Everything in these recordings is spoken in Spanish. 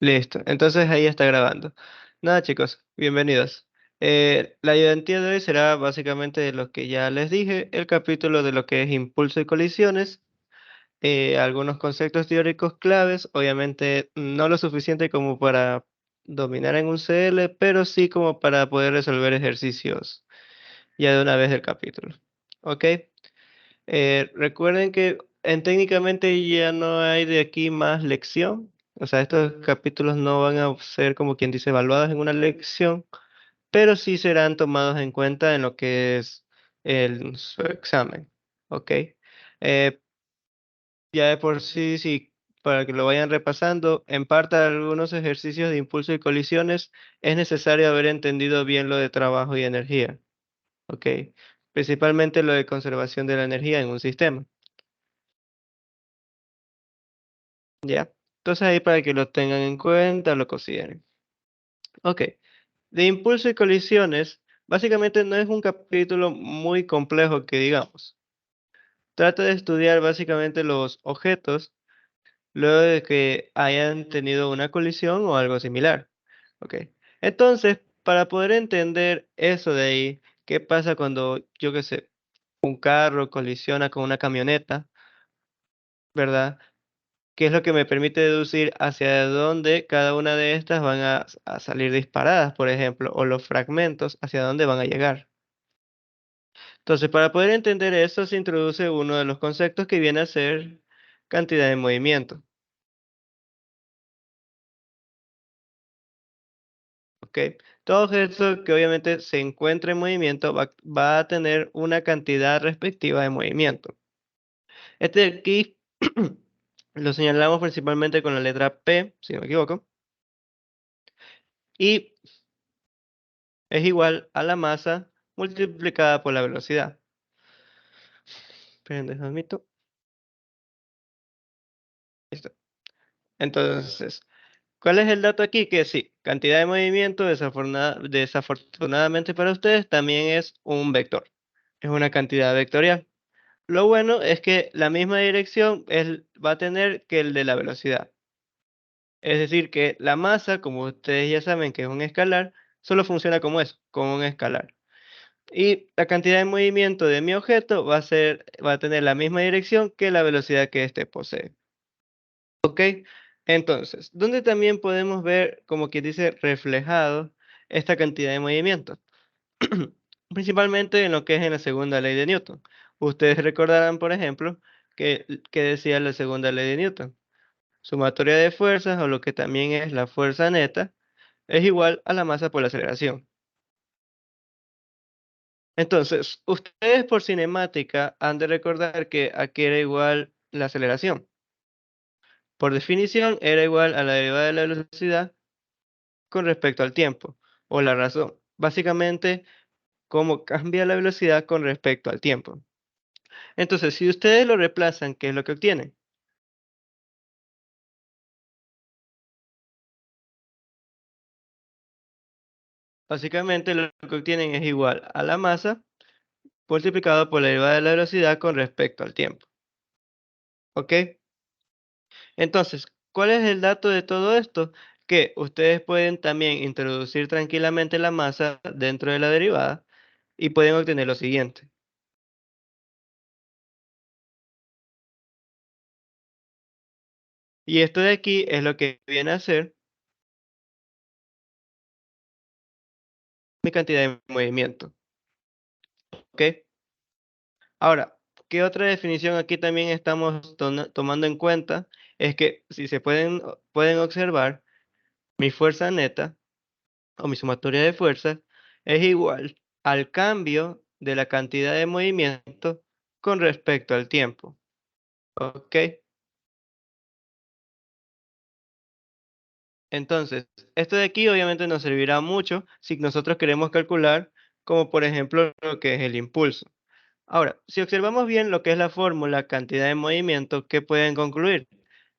Listo, entonces ahí está grabando. Nada, chicos, bienvenidos. La ayudantía de hoy será básicamente lo que ya les dije, el capítulo de lo que es impulso y colisiones, algunos conceptos teóricos claves, obviamente no lo suficiente como para dominar en un CL, pero sí como para poder resolver ejercicios ya de una vez del capítulo. ¿Ok? Recuerden que técnicamente ya no hay de aquí más lección. O sea, estos capítulos no van a ser como quien dice evaluados en una lección, pero sí serán tomados en cuenta en lo que es su examen. ¿Ok? Eh, ya de por sí, sí, para que lo vayan repasando, en parte algunos ejercicios de impulso y colisiones es necesario haber entendido bien lo de trabajo y energía. ¿Ok? Principalmente lo de conservación de la energía en un sistema. ¿Ya? Entonces ahí para que lo tengan en cuenta, lo consideren. Ok, de impulso y colisiones, básicamente no es un capítulo muy complejo que digamos. Trata de estudiar básicamente los objetos luego de que hayan tenido una colisión o algo similar. Ok, entonces, para poder entender eso de ahí, ¿qué pasa cuando, yo qué sé, un carro colisiona con una camioneta, ¿verdad? Que es lo que me permite deducir hacia dónde cada una de estas van a salir disparadas, por ejemplo, o los fragmentos hacia dónde van a llegar. Entonces, para poder entender eso, se introduce uno de los conceptos que viene a ser cantidad de movimiento, ¿ok? Todo objeto que obviamente se encuentre en movimiento va a tener una cantidad respectiva de movimiento. Este de aquí lo señalamos principalmente con la letra P, si no me equivoco, y es igual a la masa multiplicada por la velocidad. Esperen, déjame admito. Listo. Entonces, ¿cuál es el dato aquí? Que sí, cantidad de movimiento, desafortunadamente para ustedes, también es un vector. Es una cantidad vectorial. Lo bueno es que la misma dirección va a tener que el de la velocidad. Es decir, que la masa, como ustedes ya saben que es un escalar, solo funciona como eso, como un escalar. Y la cantidad de movimiento de mi objeto va a tener la misma dirección que la velocidad que éste posee. ¿Ok? Entonces, ¿dónde también podemos ver, como que dice, reflejado esta cantidad de movimiento? Principalmente en lo que es en la segunda ley de Newton. Ustedes recordarán, por ejemplo, que decía la segunda ley de Newton. Sumatoria de fuerzas, o lo que también es la fuerza neta, es igual a la masa por la aceleración. Entonces, ustedes por cinemática han de recordar que aquí era igual la aceleración. Por definición, era igual a la derivada de la velocidad con respecto al tiempo, o la razón. Básicamente, cómo cambia la velocidad con respecto al tiempo. Entonces, si ustedes lo reemplazan, ¿qué es lo que obtienen? Básicamente, lo que obtienen es igual a la masa multiplicado por la derivada de la velocidad con respecto al tiempo. ¿Ok? Entonces, ¿cuál es el dato de todo esto? Que ustedes pueden también introducir tranquilamente la masa dentro de la derivada y pueden obtener lo siguiente. Y esto de aquí es lo que viene a ser mi cantidad de movimiento. ¿Ok? Ahora, ¿qué otra definición aquí también estamos tomando en cuenta? Es que si se pueden observar, mi fuerza neta o mi sumatoria de fuerzas es igual al cambio de la cantidad de movimiento con respecto al tiempo. ¿Ok? Entonces, esto de aquí obviamente nos servirá mucho si nosotros queremos calcular, como por ejemplo lo que es el impulso. Ahora, si observamos bien lo que es la fórmula cantidad de movimiento, ¿qué pueden concluir?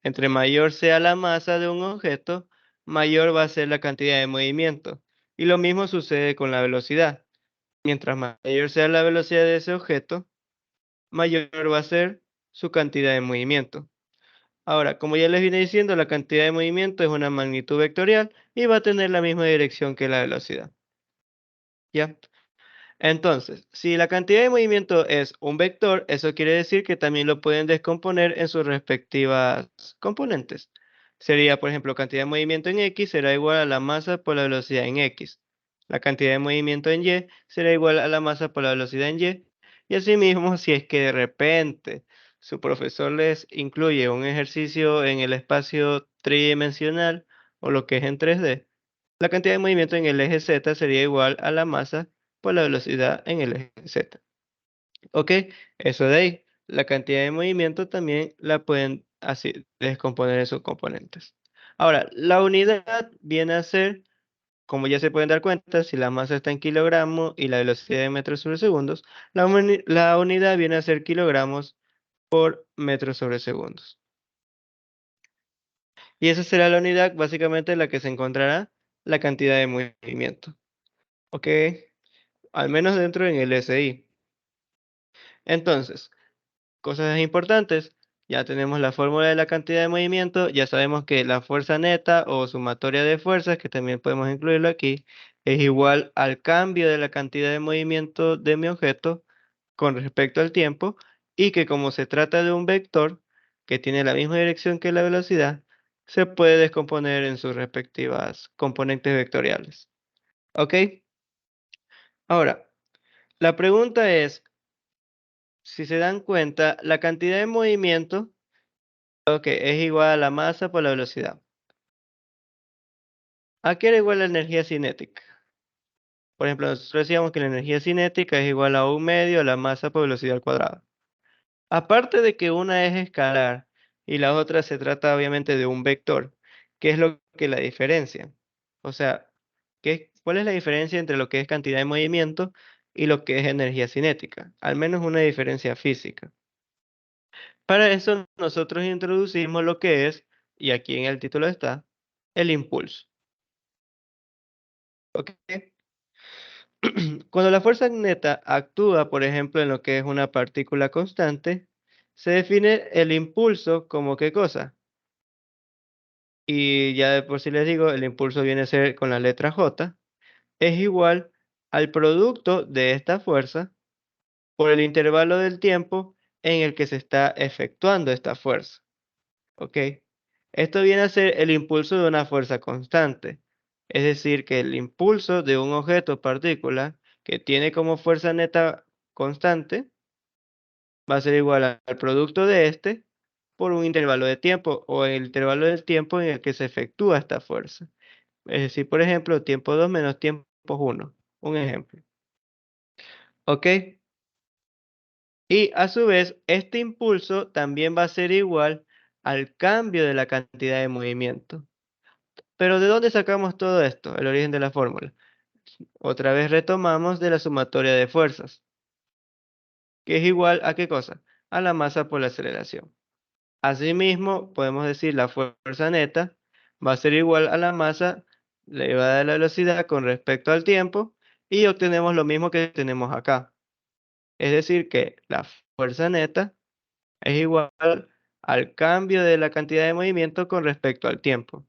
Entre mayor sea la masa de un objeto, mayor va a ser la cantidad de movimiento. Y lo mismo sucede con la velocidad. Mientras mayor sea la velocidad de ese objeto, mayor va a ser su cantidad de movimiento. Ahora, como ya les vine diciendo, la cantidad de movimiento es una magnitud vectorial y va a tener la misma dirección que la velocidad. ¿Ya? Entonces, si la cantidad de movimiento es un vector, eso quiere decir que también lo pueden descomponer en sus respectivas componentes. Sería, por ejemplo, cantidad de movimiento en X será igual a la masa por la velocidad en X. La cantidad de movimiento en Y será igual a la masa por la velocidad en Y. Y asimismo, si es que de repente su profesor les incluye un ejercicio en el espacio tridimensional o lo que es en 3D, la cantidad de movimiento en el eje Z sería igual a la masa por la velocidad en el eje Z. ¿Ok? Eso de ahí. La cantidad de movimiento también la pueden así descomponer en sus componentes. Ahora, la unidad viene a ser, como ya se pueden dar cuenta, si la masa está en kilogramos y la velocidad en metros sobre segundos, la unidad viene a ser kilogramos por metros sobre segundos. Y esa será la unidad básicamente en la que se encontrará la cantidad de movimiento. ¿Ok? Al menos dentro en el SI. Entonces, cosas importantes, ya tenemos la fórmula de la cantidad de movimiento, ya sabemos que la fuerza neta o sumatoria de fuerzas, que también podemos incluirlo aquí, es igual al cambio de la cantidad de movimiento de mi objeto con respecto al tiempo, y que como se trata de un vector que tiene la misma dirección que la velocidad, se puede descomponer en sus respectivas componentes vectoriales. ¿Ok? Ahora, la pregunta es, si se dan cuenta, la cantidad de movimiento, ok, es igual a la masa por la velocidad. ¿A qué era igual la energía cinética? Por ejemplo, nosotros decíamos que la energía cinética es igual a un medio a la masa por velocidad al cuadrado. Aparte de que una es escalar y la otra se trata obviamente de un vector, ¿qué es lo que la diferencia? O sea, ¿cuál es la diferencia entre lo que es cantidad de movimiento y lo que es energía cinética? Al menos una diferencia física. Para eso nosotros introducimos lo que es, y aquí en el título está, el impulso. ¿Ok? Cuando la fuerza neta actúa, por ejemplo, en lo que es una partícula constante, se define el impulso como qué cosa. Y ya de por sí les digo, el impulso viene a ser con la letra J, es igual al producto de esta fuerza por el intervalo del tiempo en el que se está efectuando esta fuerza. ¿Ok? Esto viene a ser el impulso de una fuerza constante. Es decir, que el impulso de un objeto o partícula que tiene como fuerza neta constante va a ser igual al producto de este por un intervalo de tiempo o el intervalo del tiempo en el que se efectúa esta fuerza. Es decir, por ejemplo, tiempo 2 menos tiempo 1. Un ejemplo. ¿Ok? Y a su vez, este impulso también va a ser igual al cambio de la cantidad de movimiento. Pero ¿de dónde sacamos todo esto? El origen de la fórmula. Otra vez retomamos de la sumatoria de fuerzas, que es igual a ¿qué cosa? A la masa por la aceleración. Asimismo, podemos decir la fuerza neta va a ser igual a la masa elevada a la velocidad con respecto al tiempo y obtenemos lo mismo que tenemos acá. Es decir, que la fuerza neta es igual al cambio de la cantidad de movimiento con respecto al tiempo.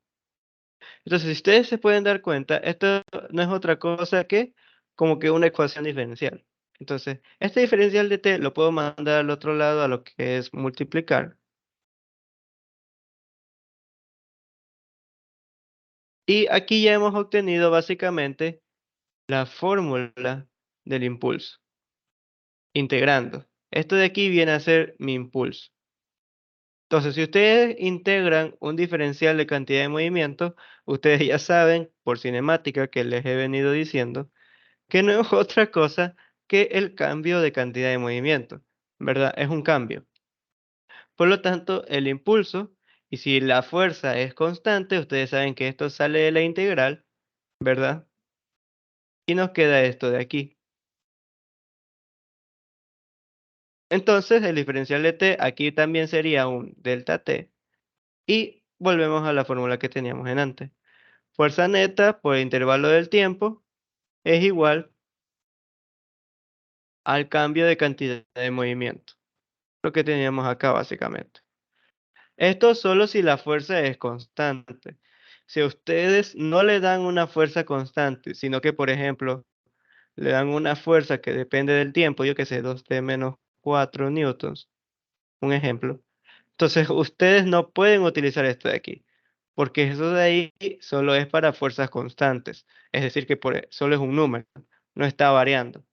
Entonces, si ustedes se pueden dar cuenta, esto no es otra cosa que como que una ecuación diferencial. Entonces, este diferencial de t lo puedo mandar al otro lado a lo que es multiplicar. Y aquí ya hemos obtenido básicamente la fórmula del impulso, integrando. Esto de aquí viene a ser mi impulso. Entonces, si ustedes integran un diferencial de cantidad de movimiento, ustedes ya saben, por cinemática que les he venido diciendo, que no es otra cosa que el cambio de cantidad de movimiento, ¿verdad? Es un cambio. Por lo tanto, el impulso, y si la fuerza es constante, ustedes saben que esto sale de la integral, ¿verdad? Y nos queda esto de aquí. Entonces, el diferencial de t aquí también sería un delta t. Y volvemos a la fórmula que teníamos en antes. Fuerza neta por el intervalo del tiempo es igual al cambio de cantidad de movimiento. Lo que teníamos acá básicamente. Esto solo si la fuerza es constante. Si ustedes no le dan una fuerza constante, sino que, por ejemplo, le dan una fuerza que depende del tiempo, yo que sé, 2T menos 4 newtons, un ejemplo. Entonces, ustedes no pueden utilizar esto de aquí, porque eso de ahí solo es para fuerzas constantes. Es decir, que solo es un número, no está variando.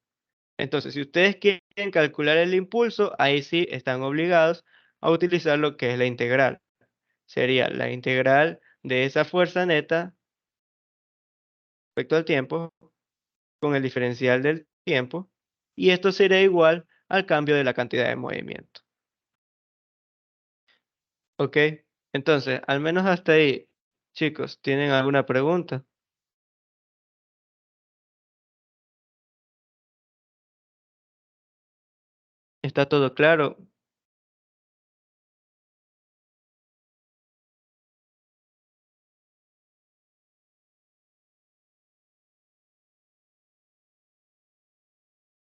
Entonces, si ustedes quieren calcular el impulso, ahí sí están obligados a utilizar lo que es la integral. Sería la integral de esa fuerza neta respecto al tiempo con el diferencial del tiempo, y esto sería igual al cambio de la cantidad de movimiento. ¿Ok? Entonces, al menos hasta ahí, chicos, ¿tienen alguna pregunta? ¿Está todo claro?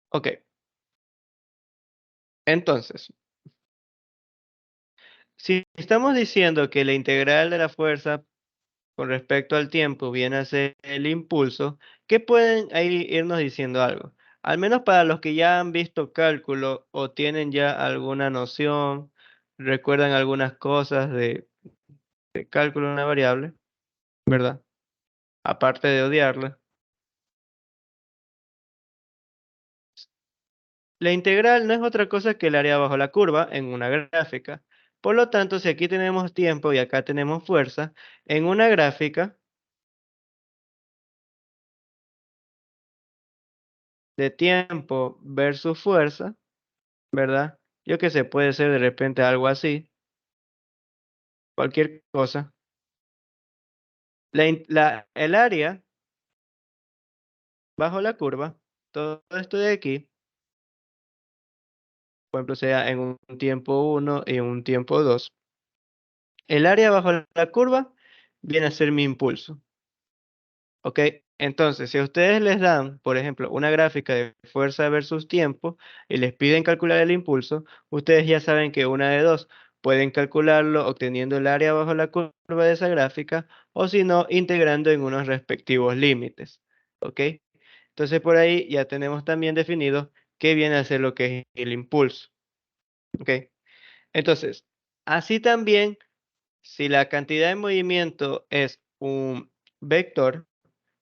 Ok, entonces, si estamos diciendo que la integral de la fuerza con respecto al tiempo viene a ser el impulso, ¿qué pueden ahí irnos diciendo algo? Al menos para los que ya han visto cálculo o tienen ya alguna noción, recuerdan algunas cosas de cálculo de una variable, ¿verdad? Aparte de odiarla. La integral no es otra cosa que el área bajo la curva en una gráfica. Por lo tanto, si aquí tenemos tiempo y acá tenemos fuerza, en una gráfica de tiempo versus fuerza, ¿verdad? Yo que sé, puede ser de repente algo así, cualquier cosa. El área bajo la curva, todo esto de aquí, por ejemplo, sea en un tiempo uno y en un tiempo 2, el área bajo la curva viene a ser mi impulso. ¿Ok? Entonces, si a ustedes les dan, por ejemplo, una gráfica de fuerza versus tiempo y les piden calcular el impulso, ustedes ya saben que una de dos, pueden calcularlo obteniendo el área bajo la curva de esa gráfica o si no, integrando en unos respectivos límites. ¿Ok? Entonces, por ahí ya tenemos también definido qué viene a ser lo que es el impulso. ¿Ok? Entonces, así también, si la cantidad de movimiento es un vector,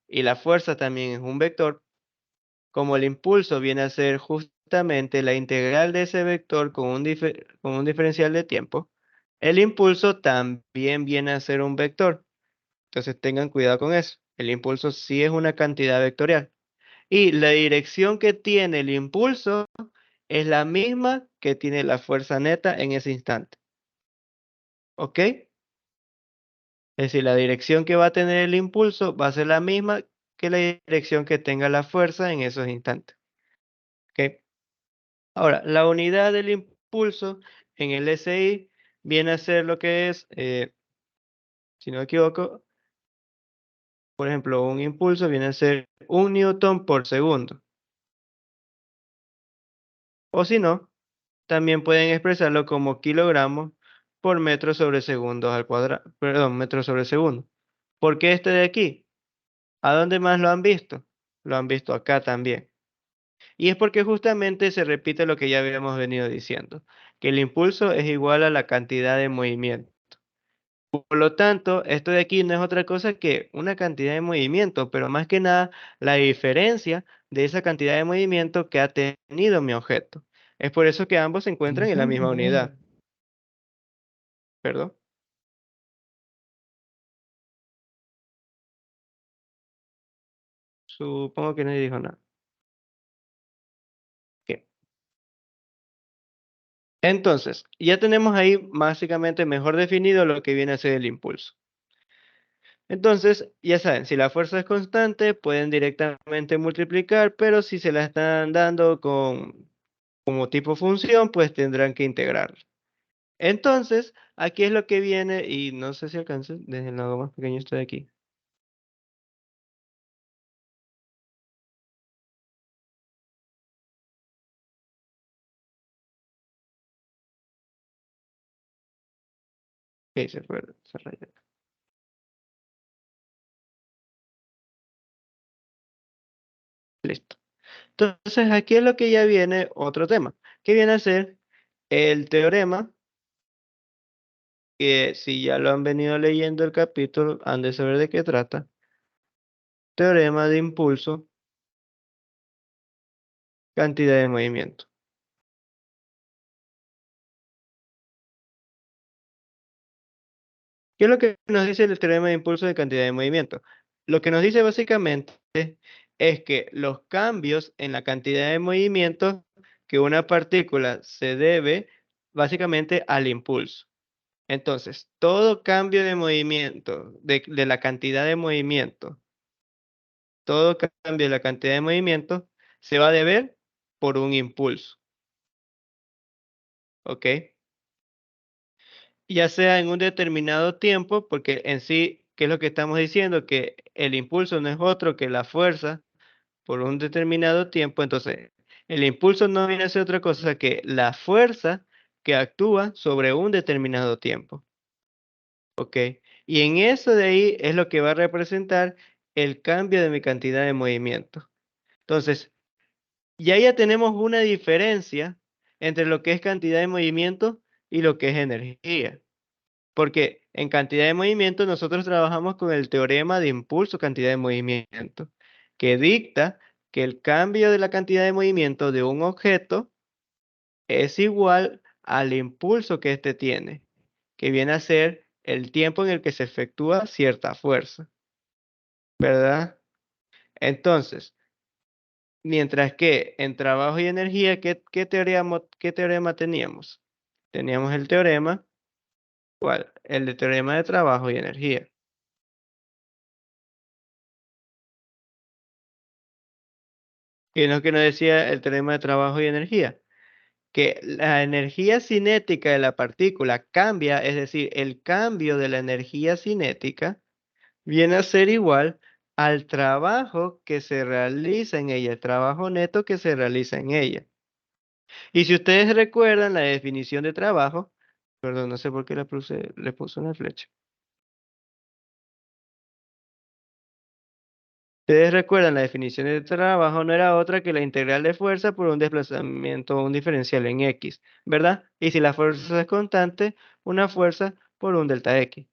y la fuerza también es un vector, como el impulso viene a ser justamente la integral de ese vector con un diferencial de tiempo, el impulso también viene a ser un vector. Entonces tengan cuidado con eso. El impulso sí es una cantidad vectorial. Y la dirección que tiene el impulso es la misma que tiene la fuerza neta en ese instante. ¿Ok? Es decir, la dirección que va a tener el impulso va a ser la misma que la dirección que tenga la fuerza en esos instantes. ¿Ok? Ahora, la unidad del impulso en el SI viene a ser lo que es, si no me equivoco, por ejemplo, un impulso viene a ser un newton por segundo. O si no, también pueden expresarlo como kilogramos por metro sobre segundos al cuadrado, perdón, metro sobre segundo. ¿Por qué este de aquí? ¿A dónde más lo han visto? Lo han visto acá también. Y es porque justamente se repite lo que ya habíamos venido diciendo, que el impulso es igual a la cantidad de movimiento. Por lo tanto, esto de aquí no es otra cosa que una cantidad de movimiento, pero más que nada la diferencia de esa cantidad de movimiento que ha tenido mi objeto. Es por eso que ambos se encuentran en la misma unidad. ¿Perdón? Supongo que nadie dijo nada. Ok. Entonces, ya tenemos ahí básicamente mejor definido lo que viene a ser el impulso. Entonces, ya saben, si la fuerza es constante, pueden directamente multiplicar, pero si se la están dando como tipo función, pues tendrán que integrar. Entonces, aquí es lo que viene, y no sé si alcance, desde el lado más pequeño estoy aquí. Ok, se rayó. Listo. Entonces, aquí es lo que ya viene otro tema, que viene a ser el teorema, que si ya lo han venido leyendo el capítulo, han de saber de qué trata. Teorema de impulso, cantidad de movimiento. ¿Qué es lo que nos dice el teorema de impulso de cantidad de movimiento? Lo que nos dice básicamente es que los cambios en la cantidad de movimiento que una partícula se debe básicamente al impulso. Entonces, todo cambio de movimiento, de la cantidad de movimiento, todo cambio de la cantidad de movimiento se va a deber por un impulso, ¿ok? Ya sea en un determinado tiempo, porque en sí, ¿qué es lo que estamos diciendo? Que el impulso no es otro que la fuerza por un determinado tiempo. Entonces, el impulso no viene a ser otra cosa que la fuerza que actúa sobre un determinado tiempo, ¿ok? Y en eso de ahí es lo que va a representar el cambio de mi cantidad de movimiento. Entonces, ya tenemos una diferencia entre lo que es cantidad de movimiento y lo que es energía. Porque en cantidad de movimiento nosotros trabajamos con el teorema de impulso cantidad de movimiento, que dicta que el cambio de la cantidad de movimiento de un objeto es igual al impulso que éste tiene, que viene a ser el tiempo en el que se efectúa cierta fuerza, ¿verdad? Entonces, mientras que en trabajo y energía, qué teorema teníamos? Teníamos el teorema, ¿cuál? El de teorema de trabajo y energía. ¿Qué es lo que nos decía el teorema de trabajo y energía? Que la energía cinética de la partícula cambia, es decir, el cambio de la energía cinética viene a ser igual al trabajo que se realiza en ella, el trabajo neto que se realiza en ella. Y si ustedes recuerdan la definición de trabajo, perdón, no sé por qué le puse una flecha. Ustedes recuerdan la definición de trabajo no era otra que la integral de fuerza por un desplazamiento o un diferencial en X, ¿verdad? Y si la fuerza es constante, una fuerza por un delta X,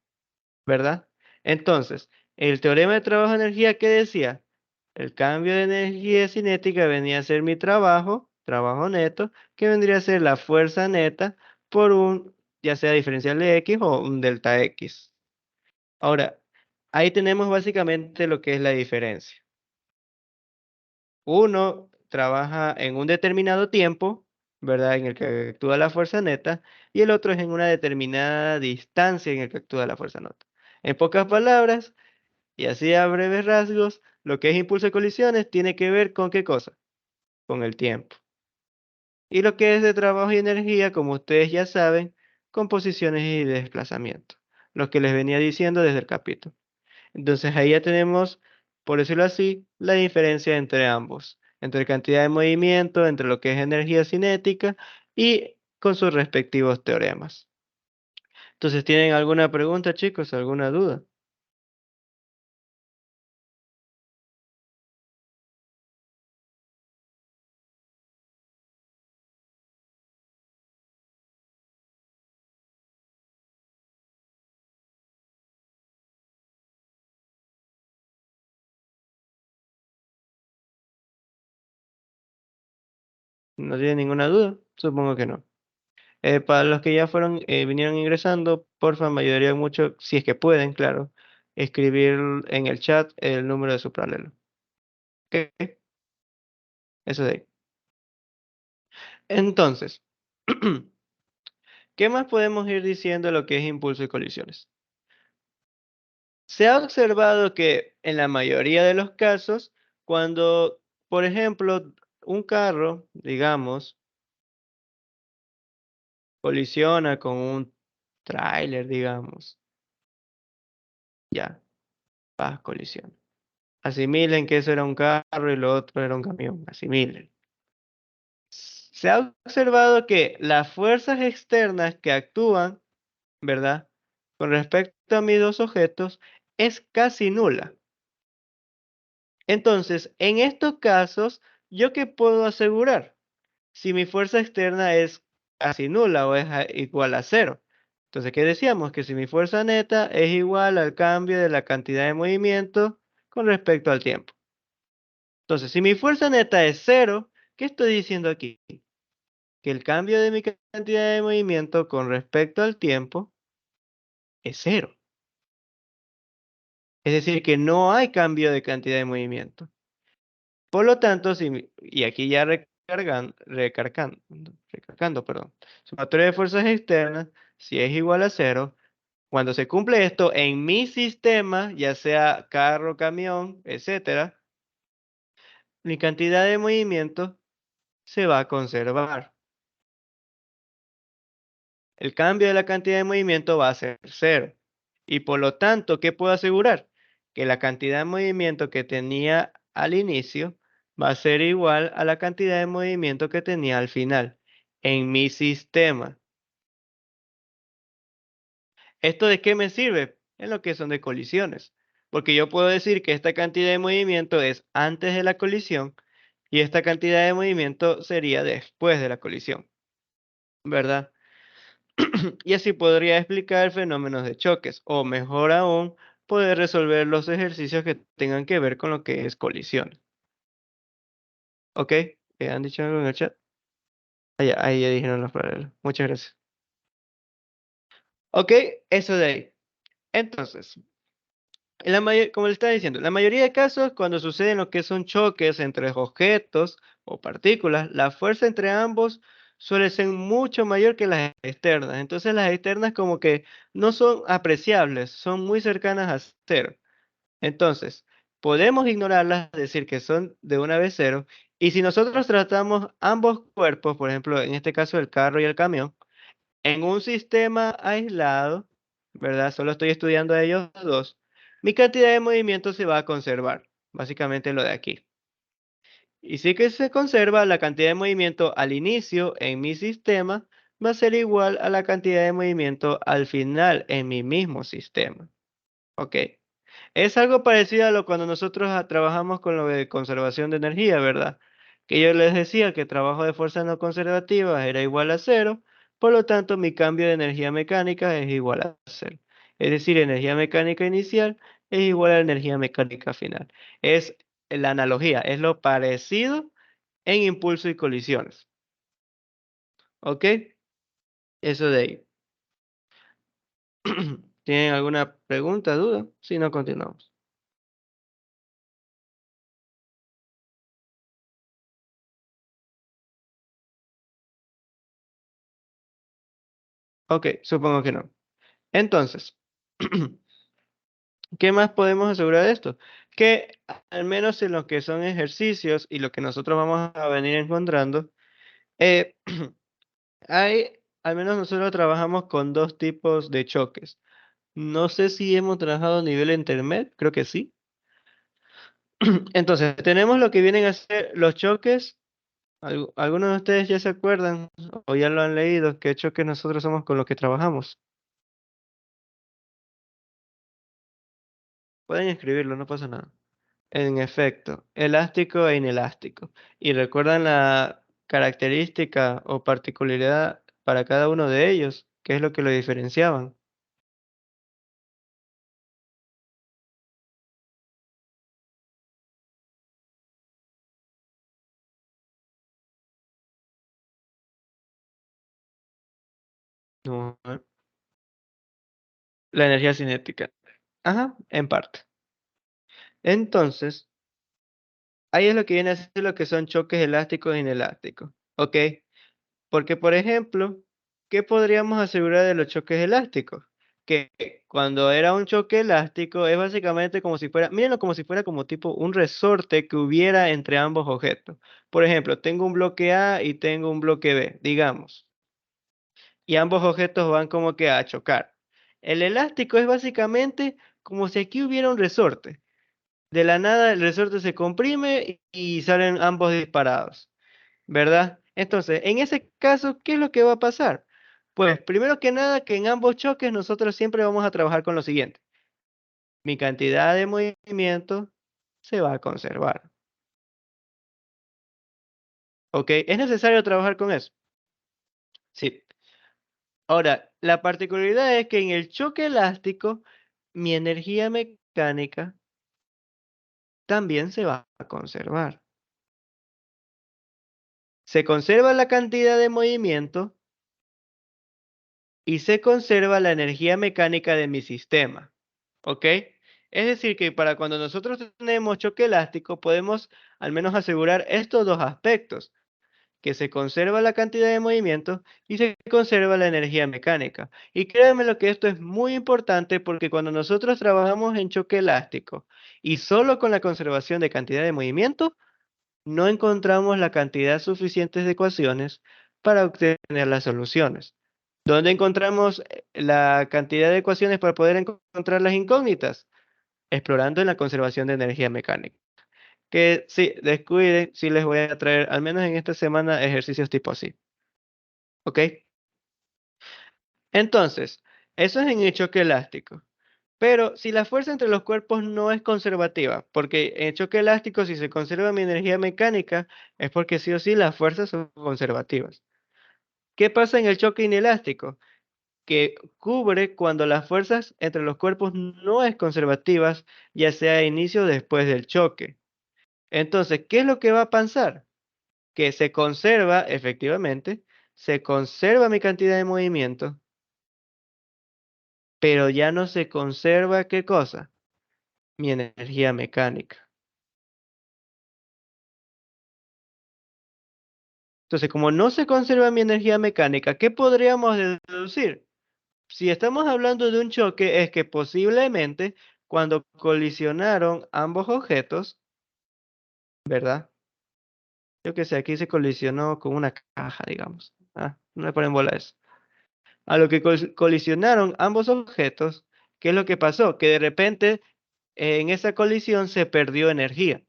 ¿verdad? Entonces, el teorema de trabajo-energía, ¿qué decía? El cambio de energía cinética venía a ser mi trabajo, trabajo neto, que vendría a ser la fuerza neta por un, ya sea diferencial de X o un delta X. Ahora, ahí tenemos básicamente lo que es la diferencia. Uno trabaja en un determinado tiempo, ¿verdad? En el que actúa la fuerza neta, y el otro es en una determinada distancia en el que actúa la fuerza neta. En pocas palabras, y así a breves rasgos, lo que es impulso de colisiones tiene que ver con qué cosa, con el tiempo. Y lo que es de trabajo y energía, como ustedes ya saben, con posiciones y desplazamiento, lo que les venía diciendo desde el capítulo. Entonces ahí ya tenemos, por decirlo así, la diferencia entre ambos, entre cantidad de movimiento, entre lo que es energía cinética y con sus respectivos teoremas. Entonces, ¿tienen alguna pregunta, chicos? ¿Alguna duda? ¿No tienen ninguna duda? Supongo que no. Para los que ya vinieron ingresando, porfa, me ayudaría mucho, si es que pueden, claro, escribir en el chat el número de su paralelo. ¿Ok? Eso de ahí. Entonces, ¿qué más podemos ir diciendo de lo que es impulso y colisiones? Se ha observado que en la mayoría de los casos, cuando, por ejemplo, un carro, digamos, colisiona con un tráiler, digamos, ya, colisión. Asimilen que eso era un carro y lo otro era un camión, asimilen. Se ha observado que las fuerzas externas que actúan, ¿verdad? con respecto a mis dos objetos es casi nula. Entonces, en estos casos, ¿yo qué puedo asegurar? Si mi fuerza externa es casi nula o es igual a cero. Entonces, ¿qué decíamos? Que si mi fuerza neta es igual al cambio de la cantidad de movimiento con respecto al tiempo. Entonces, si mi fuerza neta es cero, ¿qué estoy diciendo aquí? Que el cambio de mi cantidad de movimiento con respecto al tiempo es cero. Es decir, que no hay cambio de cantidad de movimiento. Por lo tanto, y aquí ya recargando, perdón, sumatoria de fuerzas externas, si es igual a cero, cuando se cumple esto en mi sistema, ya sea carro, camión, etcétera, mi cantidad de movimiento se va a conservar. El cambio de la cantidad de movimiento va a ser cero. Y por lo tanto, ¿qué puedo asegurar? Que la cantidad de movimiento que tenía al inicio va a ser igual a la cantidad de movimiento que tenía al final en mi sistema. ¿Esto de qué me sirve? En lo que son de colisiones. Porque yo puedo decir que esta cantidad de movimiento es antes de la colisión y esta cantidad de movimiento sería después de la colisión, ¿verdad? Y así podría explicar fenómenos de choques, o mejor aún, poder resolver los ejercicios que tengan que ver con lo que es colisión. ¿Ok? ¿Han dicho algo en el chat? Ahí ya dijeron los paralelos. Muchas gracias. Ok, eso de ahí. Entonces, como le estaba diciendo, en la mayoría de casos, cuando suceden lo que son choques entre objetos o partículas, la fuerza entre ambos suele ser mucho mayor que las externas. Entonces, las externas como que no son apreciables, son muy cercanas a cero. Entonces, podemos ignorarlas, decir que son de una vez cero, y si nosotros tratamos ambos cuerpos, por ejemplo, en este caso el carro y el camión, en un sistema aislado, ¿verdad? Solo estoy estudiando a ellos dos, mi cantidad de movimiento se va a conservar, básicamente lo de aquí. Y sí que se conserva la cantidad de movimiento al inicio en mi sistema, va a ser igual a la cantidad de movimiento al final en mi mismo sistema. ¿Ok? Es algo parecido a lo cuando nosotros trabajamos con lo de conservación de energía, ¿verdad? Que yo les decía que el trabajo de fuerzas no conservativas era igual a cero, por lo tanto mi cambio de energía mecánica es igual a cero. Es decir, energía mecánica inicial es igual a energía mecánica final. Es la analogía, es lo parecido en impulso y colisiones. ¿Ok? Eso de ahí. ¿Tienen alguna pregunta, duda? Si no, continuamos. Ok, supongo que no. Entonces, ¿qué más podemos asegurar de esto? Que al menos en lo que son ejercicios y lo que nosotros vamos a venir encontrando, eh, al menos nosotros trabajamos con dos tipos de choques. No sé si hemos trabajado a nivel intermedio, creo que sí. Entonces, tenemos lo que vienen a ser los choques. ¿Algunos de ustedes ya se acuerdan o ya lo han leído? ¿Qué choques nosotros somos con los que trabajamos? Pueden escribirlo, no pasa nada. En efecto, elástico e inelástico. ¿Y recuerdan la característica o particularidad para cada uno de ellos? ¿Qué es lo que lo diferenciaban? No, la energía cinética. Ajá, en parte. Entonces, ahí es lo que viene a ser lo que son choques elásticos e inelásticos. ¿Ok? Porque, por ejemplo, ¿qué podríamos asegurar de los choques elásticos? Que cuando era un choque elástico es básicamente como si fuera, mírenlo como si fuera como tipo un resorte que hubiera entre ambos objetos. Por ejemplo, tengo un bloque A y tengo un bloque B, digamos, y ambos objetos van como que a chocar. El elástico es básicamente como si aquí hubiera un resorte. De la nada el resorte se comprime y salen ambos disparados. ¿Verdad? Entonces, en ese caso, ¿qué es lo que va a pasar? Pues primero que nada, que en ambos choques nosotros siempre vamos a trabajar con lo siguiente. Mi cantidad de movimiento se va a conservar. ¿Ok? ¿Es necesario trabajar con eso? Sí. Ahora, la particularidad es que en el choque elástico, mi energía mecánica también se va a conservar. Se conserva la cantidad de movimiento y se conserva la energía mecánica de mi sistema. ¿Ok? Es decir, que para cuando nosotros tenemos choque elástico, podemos al menos asegurar estos dos aspectos, que se conserva la cantidad de movimiento y se conserva la energía mecánica. Y créanme lo que esto es muy importante porque cuando nosotros trabajamos en choque elástico y solo con la conservación de cantidad de movimiento, no encontramos la cantidad suficiente de ecuaciones para obtener las soluciones. ¿Dónde encontramos la cantidad de ecuaciones para poder encontrar las incógnitas? Explorando en la conservación de energía mecánica. Que sí, descuiden, sí les voy a traer, al menos en esta semana, ejercicios tipo así. ¿Ok? Entonces, eso es en el choque elástico. Pero si la fuerza entre los cuerpos no es conservativa, porque en el choque elástico, si se conserva mi energía mecánica, es porque sí o sí las fuerzas son conservativas. ¿Qué pasa en el choque inelástico? Que cubre cuando las fuerzas entre los cuerpos no es conservativas, ya sea a inicio o después del choque. Entonces, ¿qué es lo que va a pasar? Que se conserva, efectivamente, se conserva mi cantidad de movimiento, pero ya no se conserva, ¿qué cosa? Mi energía mecánica. Entonces, como no se conserva mi energía mecánica, ¿qué podríamos deducir? Si estamos hablando de un choque, es que posiblemente cuando colisionaron ambos objetos, ¿verdad? Yo que sé, aquí se colisionó con una caja, digamos. No le ponen bola a eso. A lo que colisionaron ambos objetos, ¿qué es lo que pasó? Que de repente en esa colisión se perdió energía.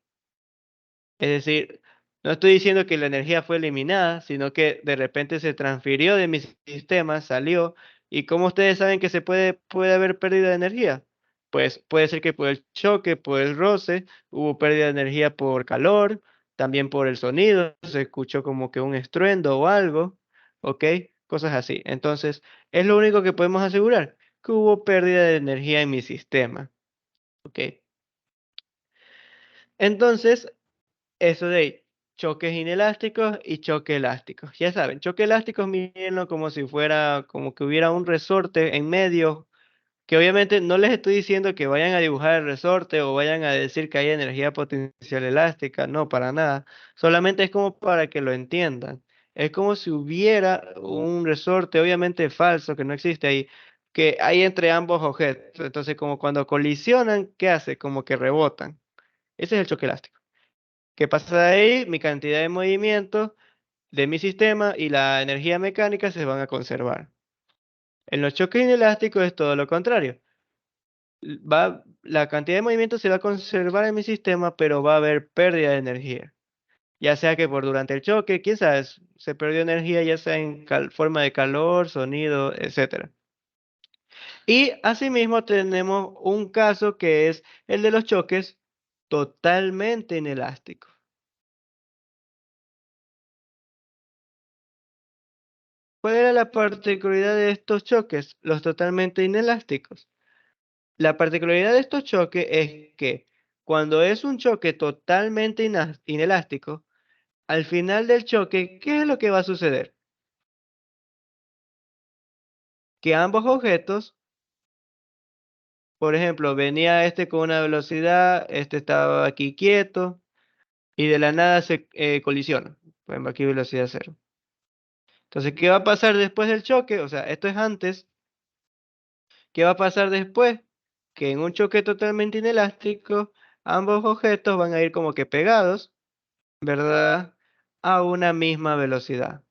Es decir, no estoy diciendo que la energía fue eliminada, sino que de repente se transfirió de mi sistema, salió. ¿Y cómo ustedes saben que puede haber pérdida de energía? Pues puede ser que por el choque, por el roce, hubo pérdida de energía por calor, también por el sonido, se escuchó como que un estruendo o algo, ¿ok? Cosas así. Entonces, es lo único que podemos asegurar, que hubo pérdida de energía en mi sistema, ¿ok? Entonces, eso de choques inelásticos y choques elásticos. Ya saben, choque elásticos mírenlo como si fuera, como que hubiera un resorte en medio, que obviamente no les estoy diciendo que vayan a dibujar el resorte o vayan a decir que hay energía potencial elástica, no, para nada. Solamente es como para que lo entiendan. Es como si hubiera un resorte, obviamente falso, que no existe ahí, que hay entre ambos objetos. Entonces, como cuando colisionan, ¿qué hace? Como que rebotan. Ese es el choque elástico. ¿Qué pasa de ahí? Mi cantidad de movimiento de mi sistema y la energía mecánica se van a conservar. En los choques inelásticos es todo lo contrario. La cantidad de movimiento se va a conservar en mi sistema, pero va a haber pérdida de energía. Ya sea que por durante el choque, quién sabe, se perdió energía ya sea en forma de calor, sonido, etcétera. Y asimismo tenemos un caso que es el de los choques totalmente inelásticos. ¿Cuál era la particularidad de estos choques? Los totalmente inelásticos. La particularidad de estos choques es que cuando es un choque totalmente inelástico, al final del choque, ¿qué es lo que va a suceder? Que ambos objetos, por ejemplo, venía este con una velocidad, este estaba aquí quieto y de la nada se colisiona. Por ejemplo, aquí velocidad cero. Entonces, ¿qué va a pasar después del choque? O sea, esto es antes. ¿Qué va a pasar después? Que en un choque totalmente inelástico, ambos objetos van a ir como que pegados, ¿verdad? A una misma velocidad.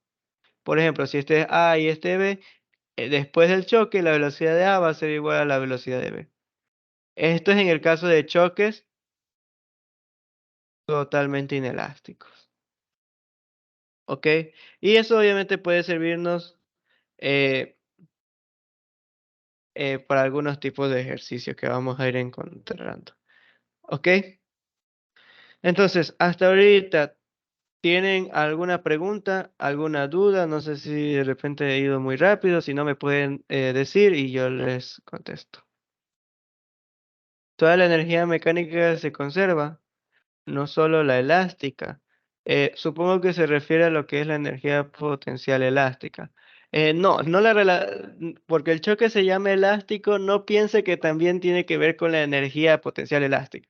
Por ejemplo, si este es A y este B, después del choque, la velocidad de A va a ser igual a la velocidad de B. Esto es en el caso de choques totalmente inelásticos. ¿Ok? Y eso obviamente puede servirnos eh, para algunos tipos de ejercicios que vamos a ir encontrando. ¿Ok? Entonces, hasta ahorita, ¿tienen alguna pregunta, alguna duda? No sé si de repente he ido muy rápido, si no me pueden decir y yo les contesto. Toda la energía mecánica se conserva, no solo la elástica. Supongo que se refiere a lo que es la energía potencial elástica. No porque el choque se llama elástico, no piense que también tiene que ver con la energía potencial elástica.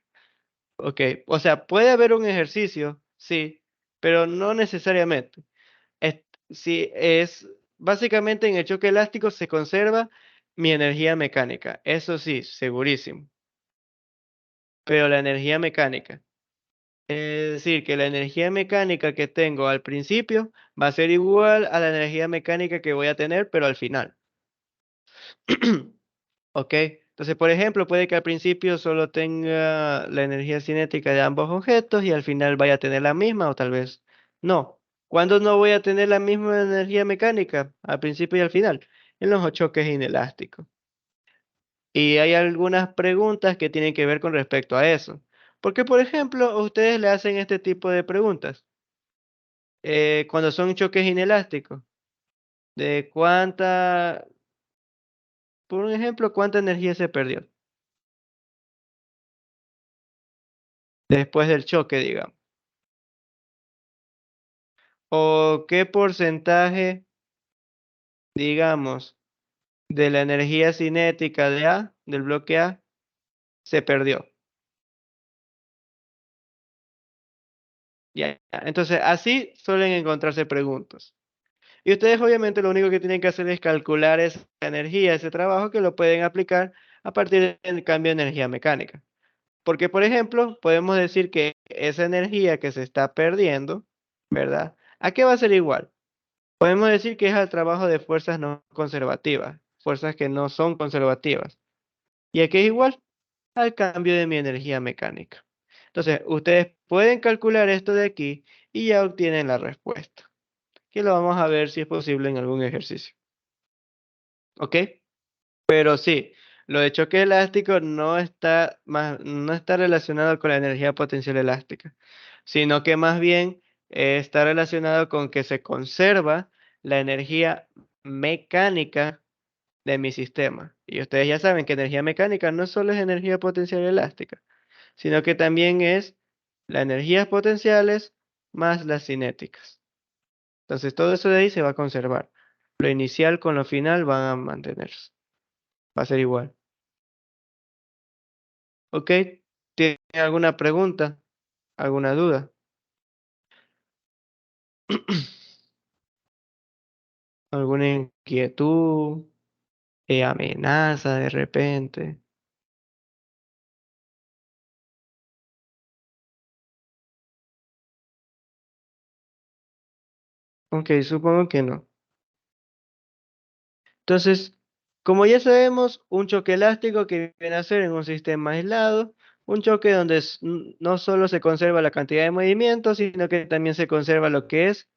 Ok, o sea, puede haber un ejercicio, sí, pero no necesariamente. Sí, básicamente en el choque elástico se conserva mi energía mecánica, eso sí, segurísimo. Pero la energía mecánica, es decir, que la energía mecánica que tengo al principio va a ser igual a la energía mecánica que voy a tener, pero al final. ¿Ok? Entonces, por ejemplo, puede que al principio solo tenga la energía cinética de ambos objetos y al final vaya a tener la misma o tal vez no. ¿Cuándo no voy a tener la misma energía mecánica? Al principio y al final. En los choques inelásticos. Y hay algunas preguntas que tienen que ver con respecto a eso. Porque, por ejemplo, ustedes le hacen este tipo de preguntas. Cuando son choques inelásticos. De por un ejemplo, ¿cuánta energía se perdió después del choque, digamos? ¿O qué porcentaje, digamos, de la energía cinética del bloque A, se perdió? Ya, ya. Entonces, así suelen encontrarse preguntas. Y ustedes obviamente lo único que tienen que hacer es calcular esa energía, ese trabajo que lo pueden aplicar a partir del cambio de energía mecánica. Porque, por ejemplo, podemos decir que esa energía que se está perdiendo, ¿verdad? ¿A qué va a ser igual? Podemos decir que es al trabajo de fuerzas no conservativas, fuerzas que no son conservativas. ¿Y a qué es igual? Al cambio de mi energía mecánica. Entonces, ustedes pueden calcular esto de aquí y ya obtienen la respuesta, que lo vamos a ver si es posible en algún ejercicio. ¿Ok? Pero sí, lo de choque elástico no está relacionado con la energía potencial elástica, sino que más bien está relacionado con que se conserva la energía mecánica de mi sistema. Y ustedes ya saben que energía mecánica no solo es energía potencial elástica, sino que también es las energías potenciales más las cinéticas. Entonces todo eso de ahí se va a conservar. Lo inicial con lo final van a mantenerse. Va a ser igual. ¿Ok? ¿Tiene alguna pregunta? ¿Alguna duda? ¿Alguna inquietud? ¿Amenaza de repente? Ok, supongo que no. Entonces, como ya sabemos, un choque elástico que viene a ser en un sistema aislado, un choque donde no solo se conserva la cantidad de movimiento, sino que también se conserva lo que es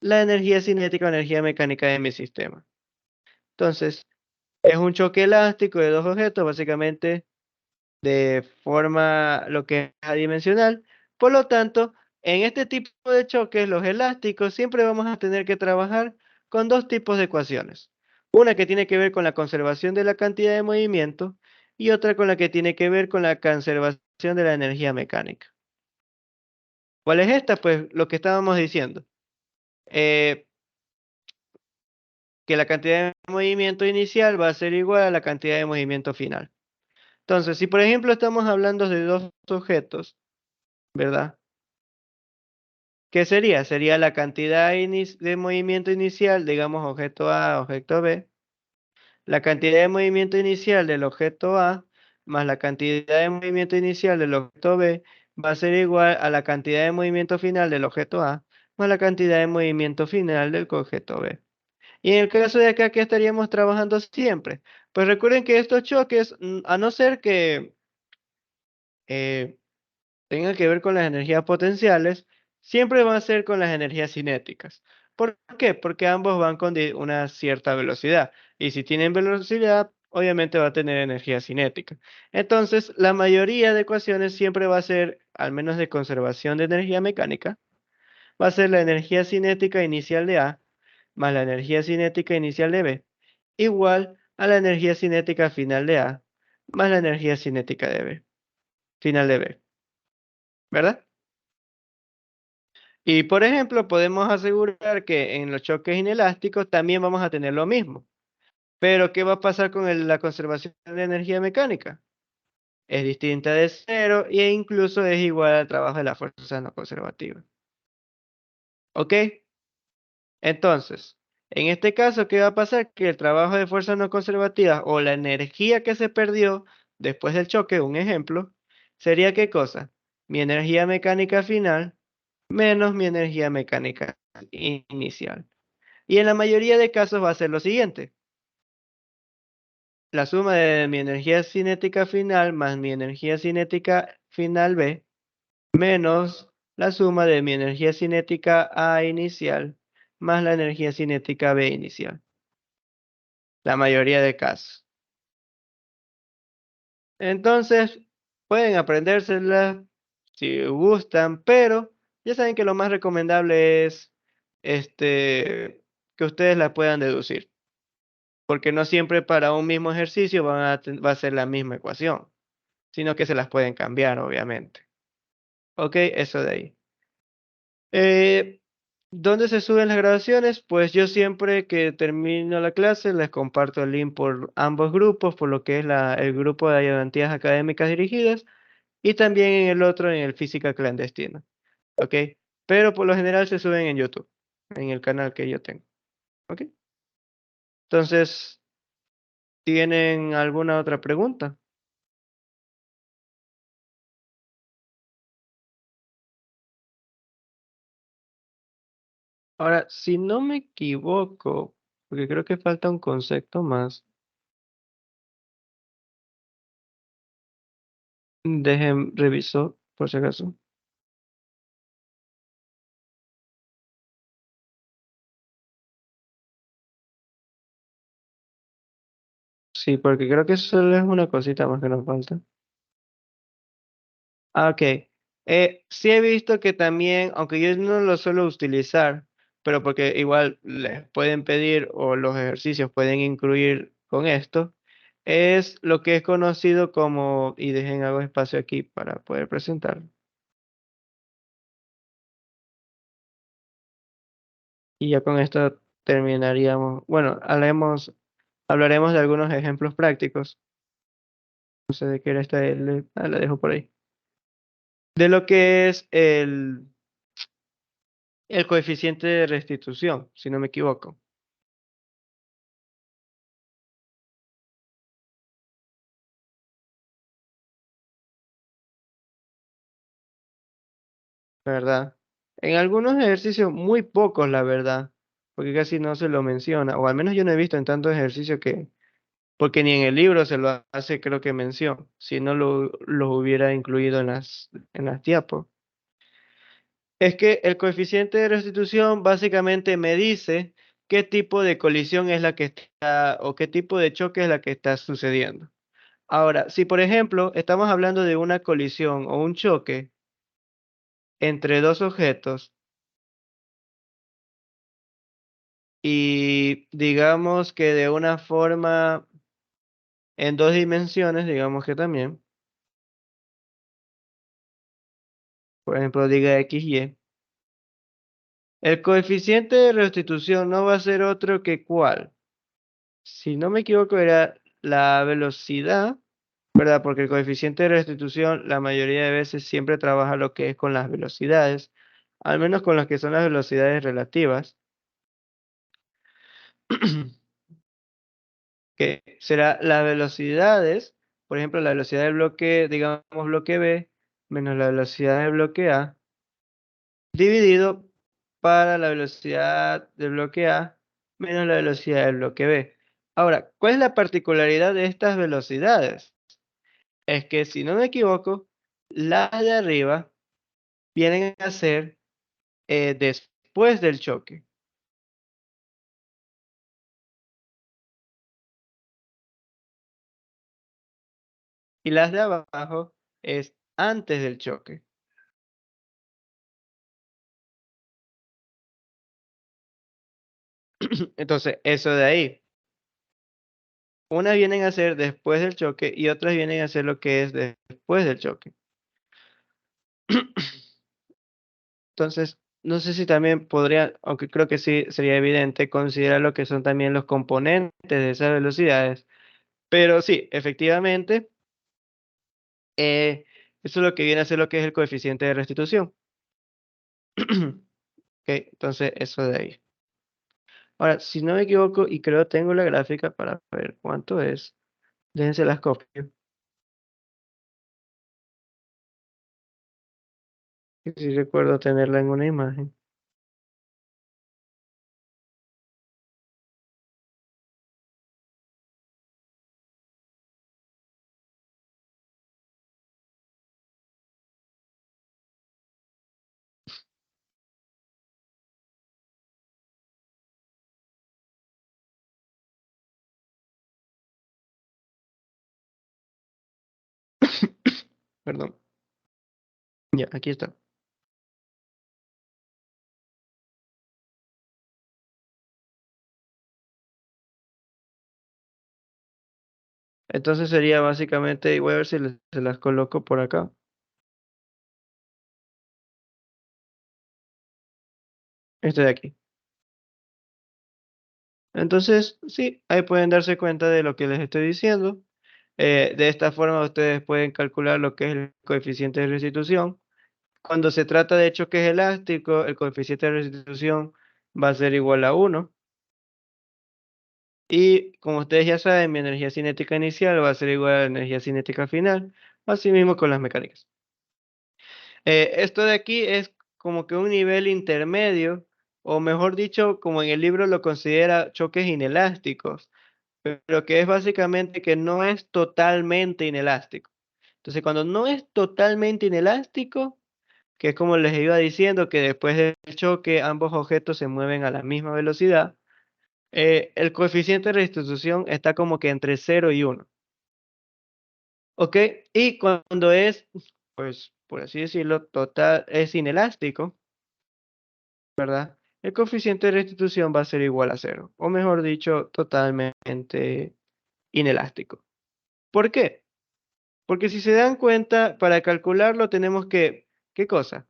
la energía cinética o energía mecánica de mi sistema. Entonces, es un choque elástico de dos objetos, básicamente de forma lo que es adimensional. Por lo tanto, en este tipo de choques, los elásticos, siempre vamos a tener que trabajar con dos tipos de ecuaciones. Una que tiene que ver con la conservación de la cantidad de movimiento y otra con la que tiene que ver con la conservación de la energía mecánica. ¿Cuál es esta? Pues lo que estábamos diciendo, eh, que la cantidad de movimiento inicial va a ser igual a la cantidad de movimiento final. Entonces, si por ejemplo estamos hablando de dos objetos, ¿verdad? ¿Qué sería? Sería la cantidad de movimiento inicial, digamos objeto A, objeto B, la cantidad de movimiento inicial del objeto A más la cantidad de movimiento inicial del objeto B va a ser igual a la cantidad de movimiento final del objeto A más la cantidad de movimiento final del objeto B. Y en el caso de acá, ¿qué estaríamos trabajando siempre? Pues recuerden que estos choques, a no ser que eh, tengan que ver con las energías potenciales, siempre van a ser con las energías cinéticas. ¿Por qué? Porque ambos van con una cierta velocidad. Y si tienen velocidad, obviamente va a tener energía cinética. Entonces, la mayoría de ecuaciones siempre va a ser, al menos de conservación de energía mecánica, va a ser la energía cinética inicial de A más la energía cinética inicial de B, igual a la energía cinética final de A más la energía cinética de B, final de B, ¿verdad? Y por ejemplo, podemos asegurar que en los choques inelásticos también vamos a tener lo mismo. Pero ¿qué va a pasar con la conservación de energía mecánica? Es distinta de cero e incluso es igual al trabajo de la fuerza no conservativa. ¿Ok? Entonces, en este caso, ¿qué va a pasar? Que el trabajo de fuerzas no conservativas o la energía que se perdió después del choque, un ejemplo, sería ¿qué cosa? Mi energía mecánica final menos mi energía mecánica inicial. Y en la mayoría de casos va a ser lo siguiente. La suma de mi energía cinética final más mi energía cinética final B menos la suma de mi energía cinética A inicial más la energía cinética B inicial. La mayoría de casos. Entonces, pueden aprendérsela si gustan, pero ya saben que lo más recomendable es que ustedes la puedan deducir, porque no siempre para un mismo ejercicio va a ser la misma ecuación, sino que se las pueden cambiar, obviamente. Ok, eso de ahí. Eh, ¿Dónde se suben las grabaciones? Pues yo siempre que termino la clase les comparto el link por ambos grupos, por lo que es el grupo de ayudantías académicas dirigidas y también en el otro, en el física clandestina. ¿Ok? Pero por lo general se suben en YouTube, en el canal que yo tengo. ¿Ok? Entonces, ¿tienen alguna otra pregunta? Ahora, si no me equivoco, porque creo que falta un concepto más, dejen reviso por si acaso. Sí, porque creo que solo es una cosita más que nos falta. Ah, ok. Sí he visto que también, aunque yo no lo suelo utilizar, pero porque igual les pueden pedir o los ejercicios pueden incluir con esto, es lo que es conocido como, y dejen algo de espacio aquí para poder presentar. Y ya con esto terminaríamos. Bueno, hablaremos de algunos ejemplos prácticos. No sé de qué era esta, la dejo por ahí. De lo que es el coeficiente de restitución, si no me equivoco, ¿verdad? En algunos ejercicios, muy pocos, la verdad, porque casi no se lo menciona, o al menos yo no he visto en tantos ejercicios porque ni en el libro se lo hace, creo que mención, si no lo hubiera incluido en las diapos. Es que el coeficiente de restitución básicamente me dice qué tipo de colisión es la que está, o qué tipo de choque es la que está sucediendo. Ahora, si por ejemplo estamos hablando de una colisión o un choque entre dos objetos y digamos que de una forma en dos dimensiones, digamos que también, por ejemplo, diga x, y, el coeficiente de restitución no va a ser otro que cuál. Si no me equivoco, era la velocidad, ¿verdad? Porque el coeficiente de restitución la mayoría de veces siempre trabaja lo que es con las velocidades, al menos con las que son las velocidades relativas. Que será las velocidades, por ejemplo, la velocidad del bloque, digamos, bloque B, menos la velocidad del bloque A, dividido para la velocidad del bloque A, menos la velocidad del bloque B. Ahora, ¿cuál es la particularidad de estas velocidades? Es que, si no me equivoco, las de arriba vienen a ser después del choque. y las de abajo es antes del choque. Entonces, eso de ahí. Unas vienen a ser después del choque y otras vienen a ser lo que es después del choque. Entonces, no sé si también podría, aunque creo que sí sería evidente, considerar lo que son también los componentes de esas velocidades. Pero sí, efectivamente, eso es lo que viene a ser lo que es el coeficiente de restitución. Ok, entonces, eso de ahí. Ahora, si no me equivoco, y creo tengo la gráfica para ver cuánto es, déjense las copio. Y si recuerdo tenerla en una imagen. Perdón. Ya, aquí está. Entonces sería básicamente, voy a ver si se las coloco por acá. Este de aquí. Entonces, sí, ahí pueden darse cuenta de lo que les estoy diciendo. De esta forma ustedes pueden calcular lo que es el coeficiente de restitución. Cuando se trata de choques elásticos, el coeficiente de restitución va a ser igual a 1. Y como ustedes ya saben, mi energía cinética inicial va a ser igual a la energía cinética final. Así mismo con las mecánicas. Esto de aquí es como que un nivel intermedio, o mejor dicho, como en el libro lo considera choques inelásticos, pero que es básicamente que no es totalmente inelástico. Entonces, cuando no es totalmente inelástico, que es como les iba diciendo, que después del choque ambos objetos se mueven a la misma velocidad, el coeficiente de restitución está como que entre 0 y 1. ¿Ok? Y cuando es, pues, por así decirlo, total, es inelástico, ¿verdad? El coeficiente de restitución va a ser igual a 0, o mejor dicho, totalmente inelástico. ¿Por qué? Porque si se dan cuenta, para calcularlo tenemos que, ¿qué cosa?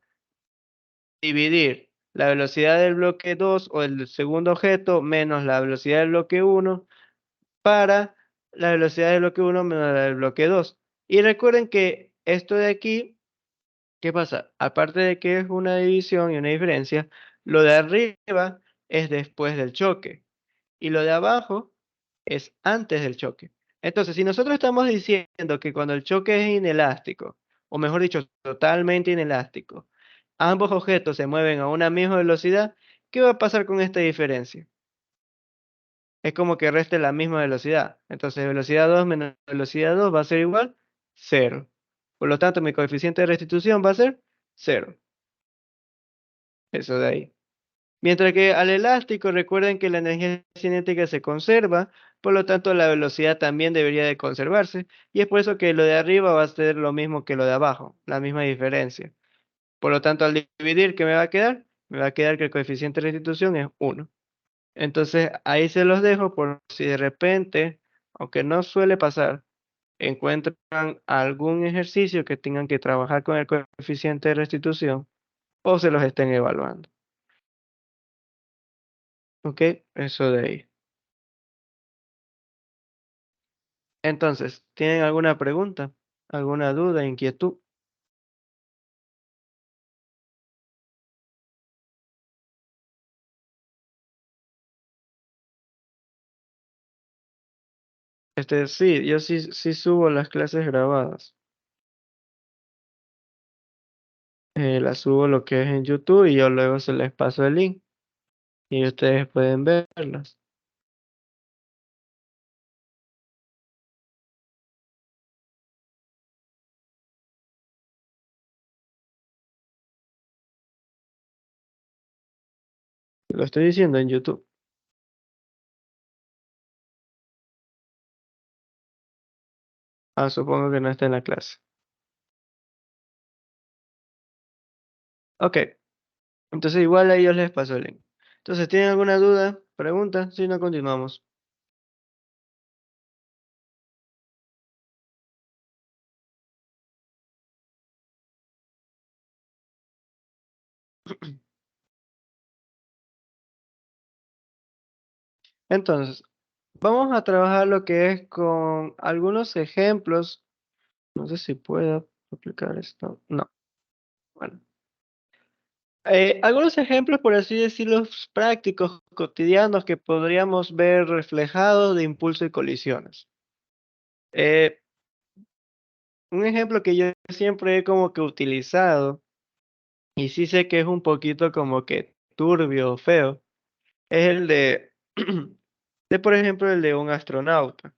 Dividir la velocidad del bloque 2 o el segundo objeto menos la velocidad del bloque 1 para la velocidad del bloque 1 menos la del bloque 2. Y recuerden que esto de aquí, ¿qué pasa? Aparte de que es una división y una diferencia, lo de arriba es después del choque y lo de abajo es antes del choque. Entonces, si nosotros estamos diciendo que cuando el choque es inelástico, o mejor dicho, totalmente inelástico, ambos objetos se mueven a una misma velocidad, ¿qué va a pasar con esta diferencia? Es como que reste la misma velocidad. Entonces, velocidad 2 menos velocidad 2 va a ser igual 0. Por lo tanto, mi coeficiente de restitución va a ser 0. Eso de ahí. Mientras que al elástico, recuerden que la energía cinética se conserva, por lo tanto la velocidad también debería de conservarse, y es por eso que lo de arriba va a ser lo mismo que lo de abajo, la misma diferencia. Por lo tanto, al dividir, ¿qué me va a quedar? Me va a quedar que el coeficiente de restitución es 1. Entonces, ahí se los dejo por si de repente, aunque no suele pasar, encuentran algún ejercicio que tengan que trabajar con el coeficiente de restitución o se los estén evaluando. ¿Ok? Eso de ahí. Entonces, ¿tienen alguna pregunta? ¿Alguna duda, inquietud? Sí, yo sí subo las clases grabadas. Las subo lo que es en YouTube y yo luego se les paso el link y ustedes pueden verlas. Lo estoy diciendo en YouTube. Ah, supongo que no está en la clase. Ok, entonces igual a ellos les paso el link. Entonces, ¿tienen alguna duda? ¿Pregunta? Si no, continuamos. Entonces, vamos a trabajar lo que es con algunos ejemplos. No sé si puedo aplicar esto. No, bueno. Algunos ejemplos, por así decirlo, prácticos, cotidianos, que podríamos ver reflejados de impulso y colisiones. Eh, un ejemplo que yo siempre he como que utilizado, y sí sé que es un poquito como que turbio o feo, es el de, por ejemplo, el de un astronauta.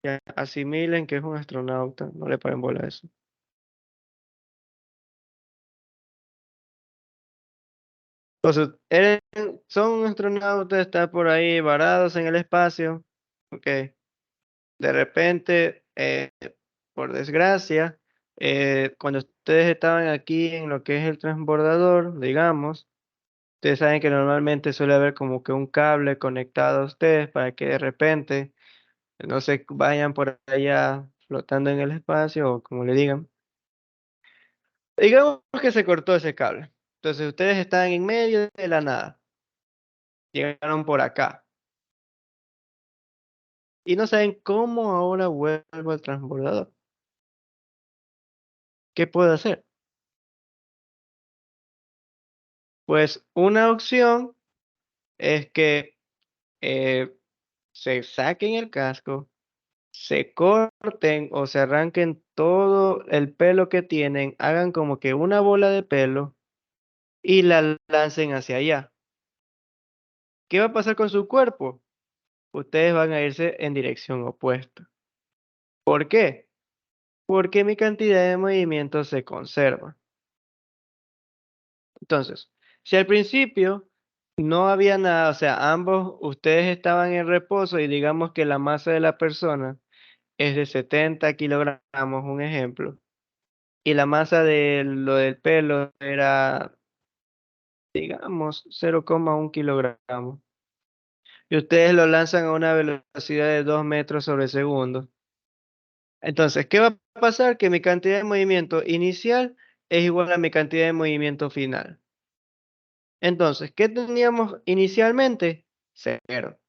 Ya asimilen que es un astronauta, no le paren bola a eso. Entonces, son astronautas, están por ahí varados en el espacio, ok. De repente, por desgracia, cuando ustedes estaban aquí en lo que es el transbordador, digamos, ustedes saben que normalmente suele haber como que un cable conectado a ustedes para que de repente no se vayan por allá flotando en el espacio o como le digan. Digamos que se cortó ese cable. Entonces ustedes están en medio de la nada. Llegaron por acá y no saben cómo ahora vuelvo al transbordador. ¿Qué puedo hacer? Pues una opción es que eh, se saquen el casco, se corten o se arranquen todo el pelo que tienen, hagan como que una bola de pelo y la lancen hacia allá. ¿Qué va a pasar con su cuerpo? Ustedes van a irse en dirección opuesta. ¿Por qué? Porque mi cantidad de movimiento se conserva. Entonces, si al principio no había nada, o sea, ambos, ustedes estaban en reposo y digamos que la masa de la persona es de 70 kilogramos, un ejemplo, y la masa de lo del pelo era, digamos, 0,1 kilogramos, y ustedes lo lanzan a una velocidad de 2 metros sobre segundo. Entonces, ¿qué va a pasar? Que mi cantidad de movimiento inicial es igual a mi cantidad de movimiento final. Entonces, ¿qué teníamos inicialmente? Cero.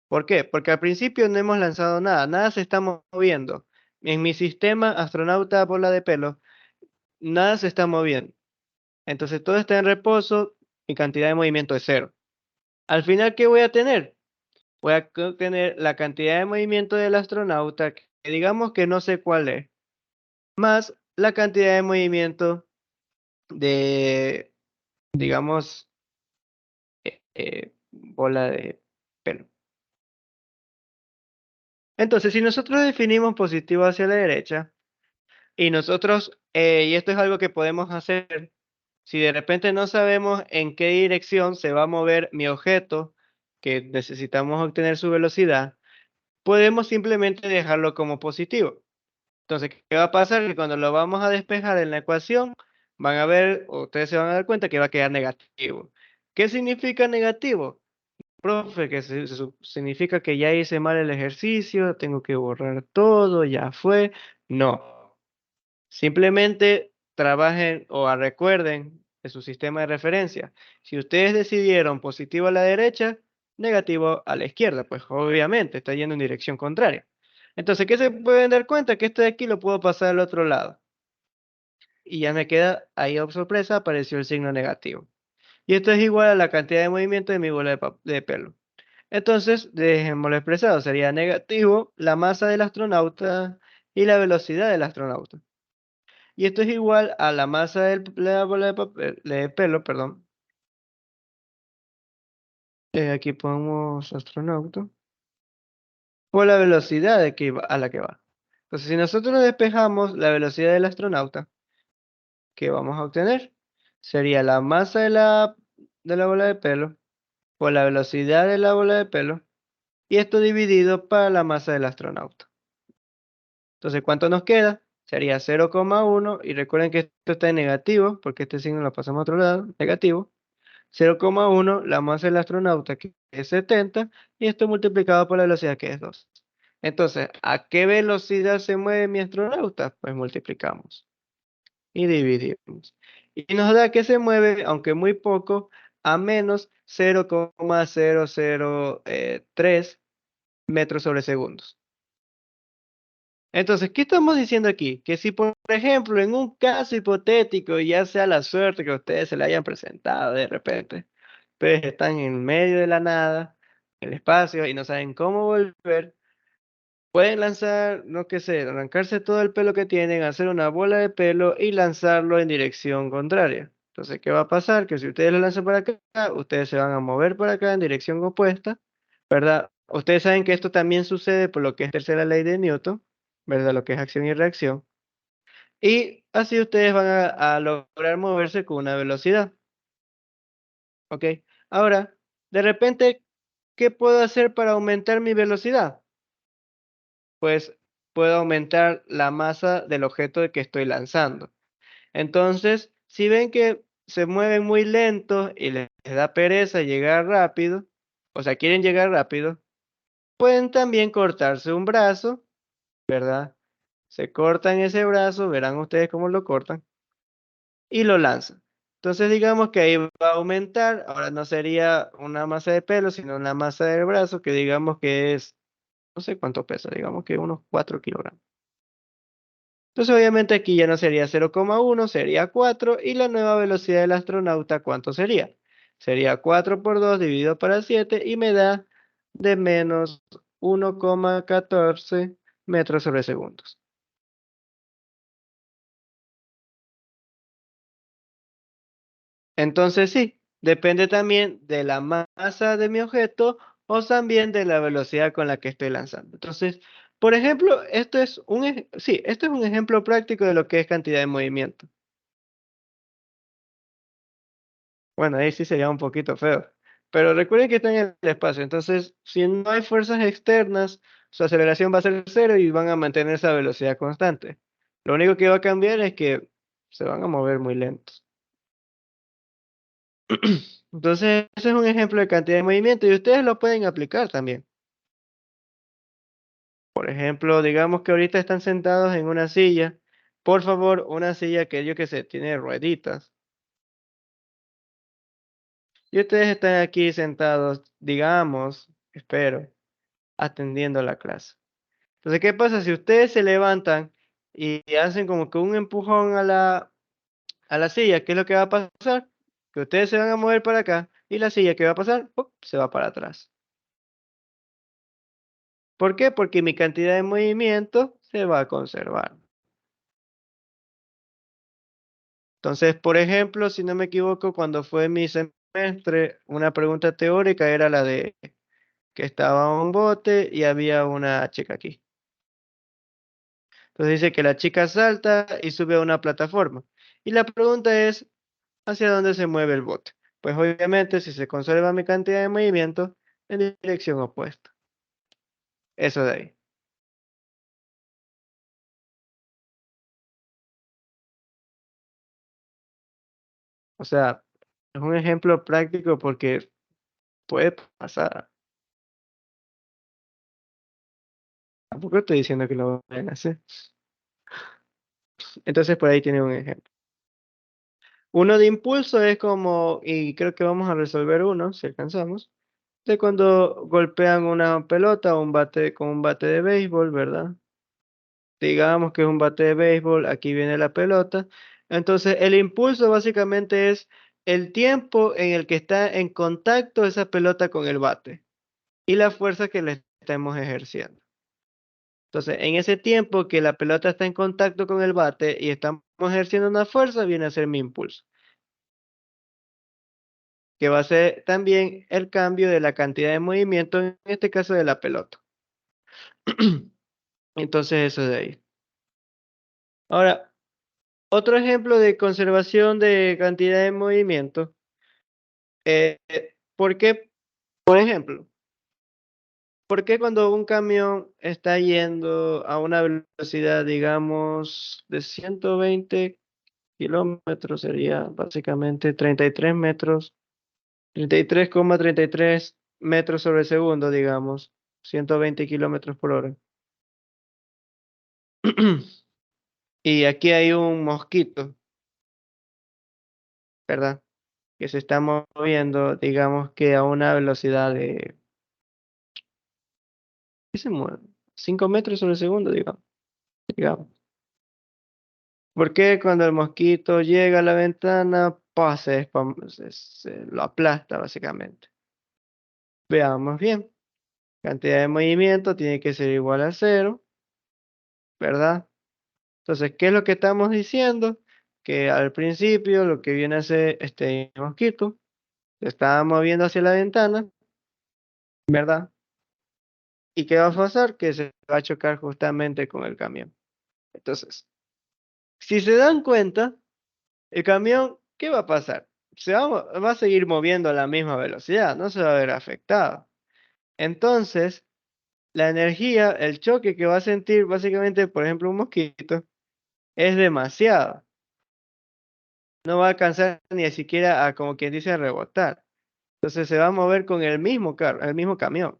¿Por qué? Porque al principio no hemos lanzado nada, nada se está moviendo. En mi sistema astronauta bola de pelo, nada se está moviendo. Entonces todo está en reposo, mi cantidad de movimiento es cero. Al final, ¿qué voy a tener? Voy a tener la cantidad de movimiento del astronauta, que digamos que no sé cuál es, más la cantidad de movimiento de, digamos, bola de pelo. Entonces, si nosotros definimos positivo hacia la derecha, y nosotros, y esto es algo que podemos hacer, si de repente no sabemos en qué dirección se va a mover mi objeto, que necesitamos obtener su velocidad, podemos simplemente dejarlo como positivo. Entonces, ¿qué va a pasar? Que cuando lo vamos a despejar en la ecuación, van a ver, o ustedes se van a dar cuenta que va a quedar negativo. ¿Qué significa negativo? Profe, que significa que ya hice mal el ejercicio, tengo que borrar todo, ya fue. No. Simplemente trabajen o recuerden de su sistema de referencia. Si ustedes decidieron positivo a la derecha, negativo a la izquierda, pues obviamente está yendo en dirección contraria. Entonces, ¿qué se pueden dar cuenta? Que esto de aquí lo puedo pasar al otro lado. Y ya me queda ahí, oh sorpresa, apareció el signo negativo. Y esto es igual a la cantidad de movimiento de mi bola de pelo. Entonces, dejémoslo expresado, sería negativo la masa del astronauta y la velocidad del astronauta. Y esto es igual a la masa de la bola de papel, de pelo, perdón. Aquí ponemos astronauta. O la velocidad a la que va. Entonces, si nosotros despejamos la velocidad del astronauta, ¿qué vamos a obtener? Sería la masa de la bola de pelo por la velocidad de la bola de pelo. Y esto dividido para la masa del astronauta. Entonces, ¿cuánto nos queda? Sería 0,1 y recuerden que esto está en negativo, porque este signo lo pasamos a otro lado, negativo. 0,1, la masa del astronauta que es 70 y esto multiplicado por la velocidad que es 2. Entonces, ¿a qué velocidad se mueve mi astronauta? Pues multiplicamos y dividimos. Y nos da que se mueve, aunque muy poco, a menos 0,003 metros sobre segundos. Entonces, ¿qué estamos diciendo aquí? Que si, por ejemplo, en un caso hipotético, ya sea la suerte que a ustedes se le hayan presentado de repente, ustedes están en medio de la nada, en el espacio, y no saben cómo volver, pueden lanzar, no qué sé, arrancarse todo el pelo que tienen, hacer una bola de pelo y lanzarlo en dirección contraria. Entonces, ¿qué va a pasar? Que si ustedes lo lanzan para acá, ustedes se van a mover para acá en dirección opuesta, ¿verdad? Ustedes saben que esto también sucede por lo que es tercera ley de Newton, ¿verdad? Lo que es acción y reacción. Y así ustedes van a lograr moverse con una velocidad, ¿ok? Ahora, de repente, ¿qué puedo hacer para aumentar mi velocidad? Pues puedo aumentar la masa del objeto que estoy lanzando. Entonces, si ven que se mueven muy lento y les da pereza llegar rápido, o sea, quieren llegar rápido, pueden también cortarse un brazo, ¿verdad? Se cortan ese brazo, verán ustedes cómo lo cortan, y lo lanzan. Entonces, digamos que ahí va a aumentar, ahora no sería una masa de pelo, sino una masa del brazo, que digamos que es, no sé cuánto pesa, digamos que unos 4 kilogramos. Entonces, obviamente aquí ya no sería 0,1, sería 4, y la nueva velocidad del astronauta, ¿cuánto sería? Sería 4 por 2 dividido para 7 y me da de menos 1,14 metros sobre segundos. Entonces sí, depende también de la masa de mi objeto o también de la velocidad con la que estoy lanzando. Entonces, por ejemplo, esto es un ejemplo práctico de lo que es cantidad de movimiento. Bueno, ahí sí sería un poquito feo. Pero recuerden que está en el espacio, entonces si no hay fuerzas externas, su aceleración va a ser cero y van a mantener esa velocidad constante. Lo único que va a cambiar es que se van a mover muy lentos. Entonces, ese es un ejemplo de cantidad de movimiento y ustedes lo pueden aplicar también. Por ejemplo, digamos que ahorita están sentados en una silla. Por favor, una silla que yo que sé, tiene rueditas. Y ustedes están aquí sentados, digamos, espero, atendiendo la clase. Entonces, ¿qué pasa si ustedes se levantan y hacen como que un empujón a la silla? ¿Qué es lo que va a pasar? Que ustedes se van a mover para acá y la silla, ¿qué va a pasar? ¡Pum! Se va para atrás. ¿Por qué? Porque mi cantidad de movimiento se va a conservar. Entonces, por ejemplo, si no me equivoco, cuando fue mi semestre, una pregunta teórica era la de que estaba un bote y había una chica aquí. Entonces dice que la chica salta y sube a una plataforma. Y la pregunta es, ¿hacia dónde se mueve el bote? Pues obviamente si se conserva mi cantidad de movimiento en dirección opuesta. Eso de ahí. O sea, es un ejemplo práctico porque puede pasar. Tampoco estoy diciendo que lo vayan a hacer. Entonces por ahí tiene un ejemplo. Uno de impulso es como, y creo que vamos a resolver uno, si alcanzamos, de cuando golpean una pelota o un bate con un bate de béisbol, ¿verdad? Digamos que es un bate de béisbol, aquí viene la pelota. Entonces, el impulso básicamente es el tiempo en el que está en contacto esa pelota con el bate y la fuerza que le estemos ejerciendo. Entonces, en ese tiempo que la pelota está en contacto con el bate y estamos ejerciendo una fuerza, viene a ser mi impulso, que va a ser también el cambio de la cantidad de movimiento, en este caso de la pelota. Entonces, eso de ahí. Ahora, otro ejemplo de conservación de cantidad de movimiento, porque, por ejemplo, ¿Por qué cuando un camión está yendo a una velocidad, digamos, de 120 kilómetros, sería básicamente 33 metros, 33,33 metros sobre segundo, digamos, 120 kilómetros por hora? Y aquí hay un mosquito, ¿verdad? Que se está moviendo, digamos que a una velocidad de, ¿qué se mueve? 5 metros sobre segundo, digamos. ¿Por qué cuando el mosquito llega a la ventana, pasa, se lo aplasta básicamente? Veamos bien. Cantidad de movimiento tiene que ser igual a cero, ¿verdad? Entonces, ¿qué es lo que estamos diciendo? Que al principio lo que viene a hacer este mosquito se está moviendo hacia la ventana, ¿verdad? ¿Y qué va a pasar? Que se va a chocar justamente con el camión. Entonces, si se dan cuenta, el camión, ¿qué va a pasar? Va a seguir moviendo a la misma velocidad, no se va a ver afectado. Entonces, la energía, el choque que va a sentir básicamente, por ejemplo, un mosquito, es demasiado. No va a alcanzar ni siquiera a, como quien dice, a rebotar. Entonces se va a mover con el mismo carro, el mismo camión.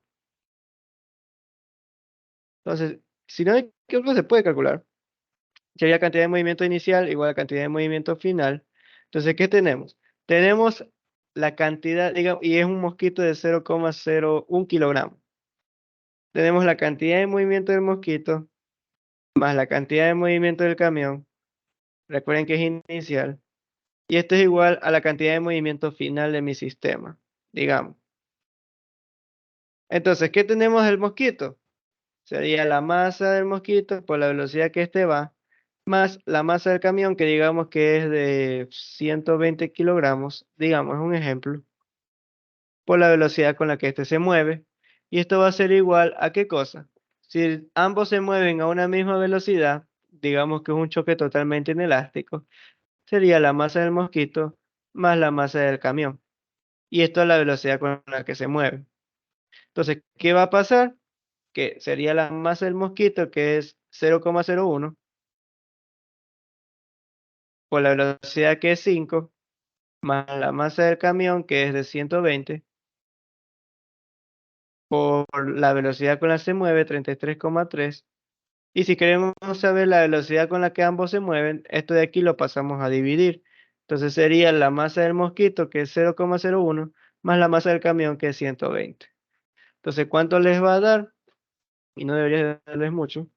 Entonces, si no hay que se puede calcular. Sería cantidad de movimiento inicial igual a cantidad de movimiento final. Entonces, ¿qué tenemos? Tenemos la cantidad, digamos, y es un mosquito de 0,01 kilogramos. Tenemos la cantidad de movimiento del mosquito más la cantidad de movimiento del camión. Recuerden que es inicial. Y esto es igual a la cantidad de movimiento final de mi sistema, digamos. Entonces, ¿qué tenemos del mosquito? Sería la masa del mosquito por la velocidad que éste va, más la masa del camión, que digamos que es de 120 kilogramos, digamos, es un ejemplo, por la velocidad con la que éste se mueve. Y esto va a ser igual a ¿qué cosa? Si ambos se mueven a una misma velocidad, digamos que es un choque totalmente inelástico, sería la masa del mosquito más la masa del camión. Y esto es la velocidad con la que se mueve. Entonces, ¿qué va a pasar? Que sería la masa del mosquito, que es 0,01, por la velocidad que es 5, más la masa del camión, que es de 120, por la velocidad con la que se mueve, 33,3. Y si queremos saber la velocidad con la que ambos se mueven, esto de aquí lo pasamos a dividir. Entonces sería la masa del mosquito, que es 0,01, más la masa del camión, que es 120. Entonces, ¿cuánto les va a dar? Y no debería darles mucho.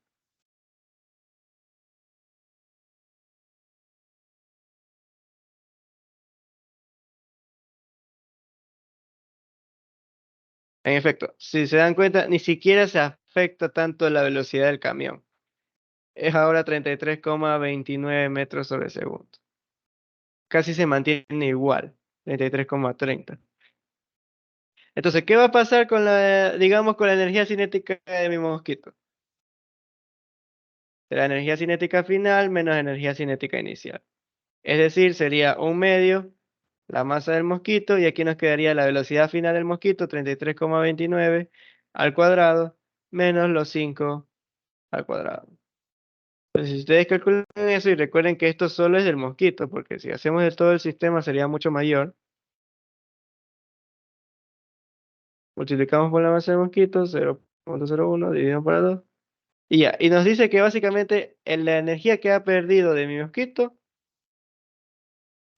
En efecto, si se dan cuenta, ni siquiera se afecta tanto la velocidad del camión. Es ahora 33,29 metros sobre segundo. Casi se mantiene igual, 33,30. Entonces, ¿qué va a pasar con la, digamos, con la energía cinética de mi mosquito? La energía cinética final menos energía cinética inicial. Es decir, sería un medio la masa del mosquito y aquí nos quedaría la velocidad final del mosquito, 33,29 al cuadrado, menos los 5 al cuadrado. Entonces, si ustedes calculan eso y recuerden que esto solo es del mosquito, porque si hacemos de todo el sistema sería mucho mayor. Multiplicamos por la masa del mosquito, 0,01, dividimos por 2. Y ya, y nos dice que básicamente la energía que ha perdido de mi mosquito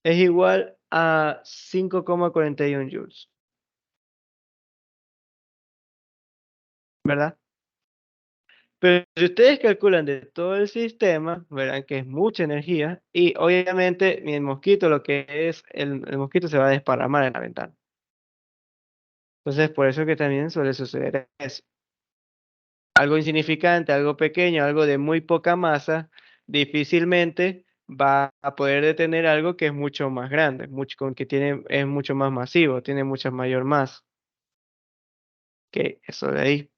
es igual a 5,41 joules, ¿verdad? Pero si ustedes calculan de todo el sistema, verán que es mucha energía y obviamente mi mosquito, lo que es el mosquito se va a desparramar en la ventana. Entonces, por eso que también suele suceder eso. Algo insignificante, algo pequeño, algo de muy poca masa, difícilmente va a poder detener algo que es mucho más grande, que tiene, es mucho más masivo, tiene mucha mayor masa que eso de ahí.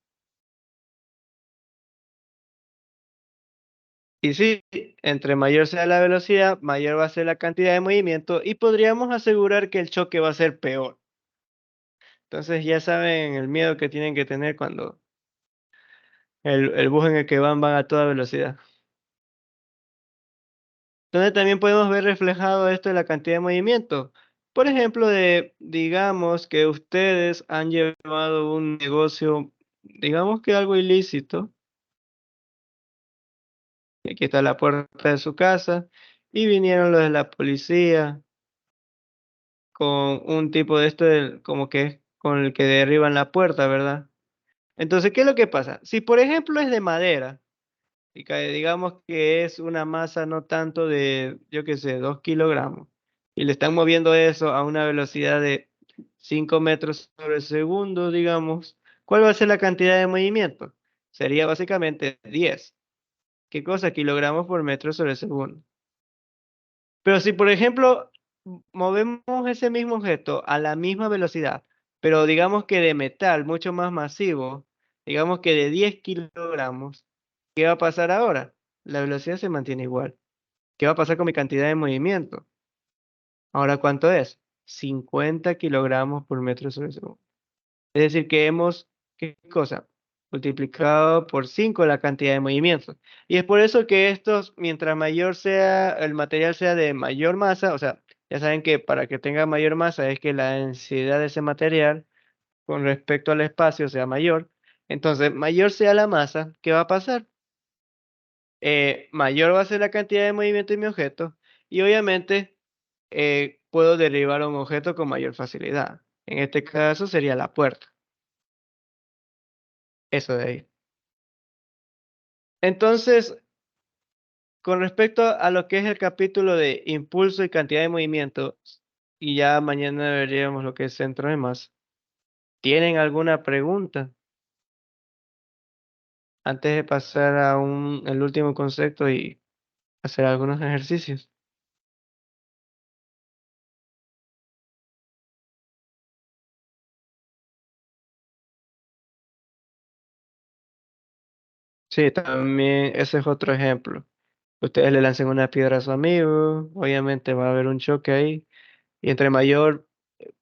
Y sí, entre mayor sea la velocidad, mayor va a ser la cantidad de movimiento y podríamos asegurar que el choque va a ser peor. Entonces ya saben el miedo que tienen que tener cuando el bus en el que van a toda velocidad. Donde también podemos ver reflejado esto de la cantidad de movimiento. Por ejemplo, digamos que ustedes han llevado un negocio, digamos que algo ilícito, y aquí está la puerta de su casa, y vinieron los de la policía con un tipo de esto, como que es con el que derriban la puerta, ¿verdad? Entonces, ¿qué es lo que pasa? Si por ejemplo es de madera, y que digamos que es una masa no tanto de, yo qué sé, 2 kilogramos, y le están moviendo eso a una velocidad de 5 metros sobre segundo, digamos, ¿cuál va a ser la cantidad de movimiento? Sería básicamente 10. ¿Qué cosa? Kilogramos por metro sobre segundo. Pero si, por ejemplo, movemos ese mismo objeto a la misma velocidad, pero digamos que de metal mucho más masivo, digamos que de 10 kilogramos, ¿qué va a pasar ahora? La velocidad se mantiene igual. ¿Qué va a pasar con mi cantidad de movimiento? Ahora, ¿cuánto es? 50 kilogramos por metro sobre segundo. Es decir, que hemos, ¿qué cosa? Multiplicado por 5 la cantidad de movimientos. Y es por eso que estos, mientras mayor sea, el material sea de mayor masa, o sea, ya saben que para que tenga mayor masa es que la densidad de ese material con respecto al espacio sea mayor. Entonces, mayor sea la masa, ¿qué va a pasar? Mayor va a ser la cantidad de movimiento de mi objeto y obviamente puedo derribar un objeto con mayor facilidad. En este caso sería la puerta, eso de ahí. Entonces, con respecto a lo que es el capítulo de impulso y cantidad de movimiento, y ya mañana veríamos lo que es centro de masa, ¿tienen alguna pregunta antes de pasar a el último concepto y hacer algunos ejercicios? Sí, también ese es otro ejemplo. Ustedes le lancen una piedra a su amigo, obviamente va a haber un choque ahí, y entre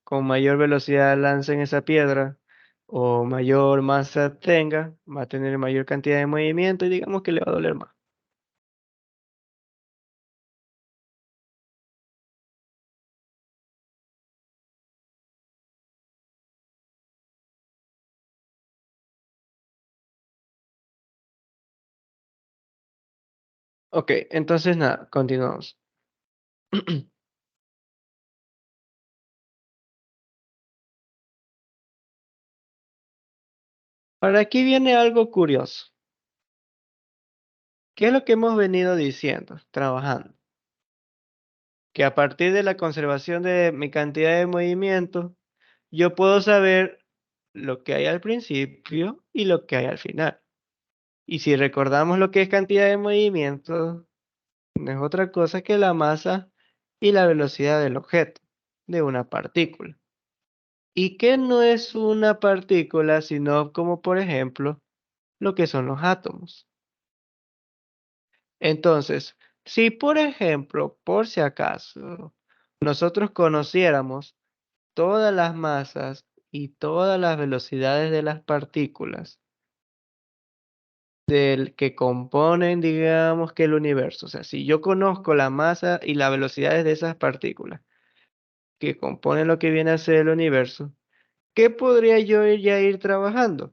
con mayor velocidad lancen esa piedra, o mayor masa tenga, va a tener mayor cantidad de movimiento y digamos que le va a doler más. Ok, entonces nada, continuamos. Ahora aquí viene algo curioso. ¿Qué es lo que hemos venido diciendo, trabajando? Que a partir de la conservación de mi cantidad de movimiento, yo puedo saber lo que hay al principio y lo que hay al final. Y si recordamos lo que es cantidad de movimiento, no es otra cosa que la masa y la velocidad del objeto, de una partícula. ¿Y qué no es una partícula, sino como por ejemplo lo que son los átomos? Entonces, si por ejemplo, por si acaso, nosotros conociéramos todas las masas y todas las velocidades de las partículas del que componen, digamos que el universo, o sea, si yo conozco la masa y las velocidades de esas partículas que componen lo que viene a ser el universo, ¿qué podría yo ya ir trabajando?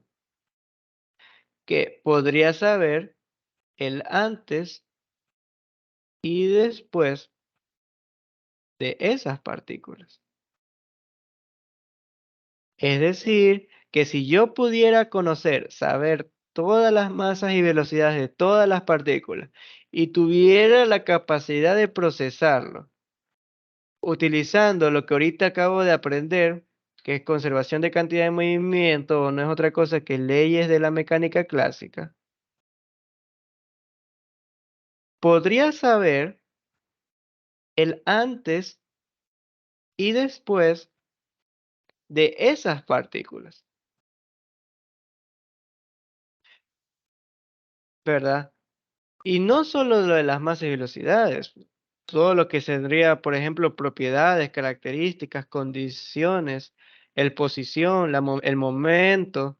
Que podría saber el antes y después de esas partículas. Es decir, que si yo pudiera conocer, saber todas las masas y velocidades de todas las partículas y tuviera la capacidad de procesarlo, utilizando lo que ahorita acabo de aprender, que es conservación de cantidad de movimiento, no es otra cosa que leyes de la mecánica clásica, podría saber el antes y después de esas partículas, ¿verdad? Y no solo lo de las masas y velocidades, todo lo que tendría, por ejemplo, propiedades, características, condiciones, el posición, el momento,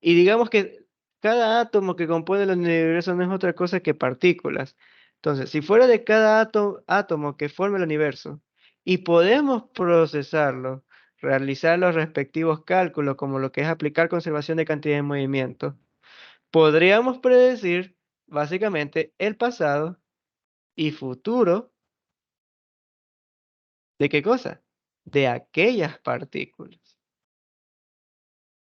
y digamos que cada átomo que compone el universo no es otra cosa que partículas. Entonces, si fuera de cada átomo que forma el universo y podemos procesarlo, realizar los respectivos cálculos, como lo que es aplicar conservación de cantidad de movimiento, podríamos predecir básicamente el pasado y futuro ¿de qué cosa? De aquellas partículas.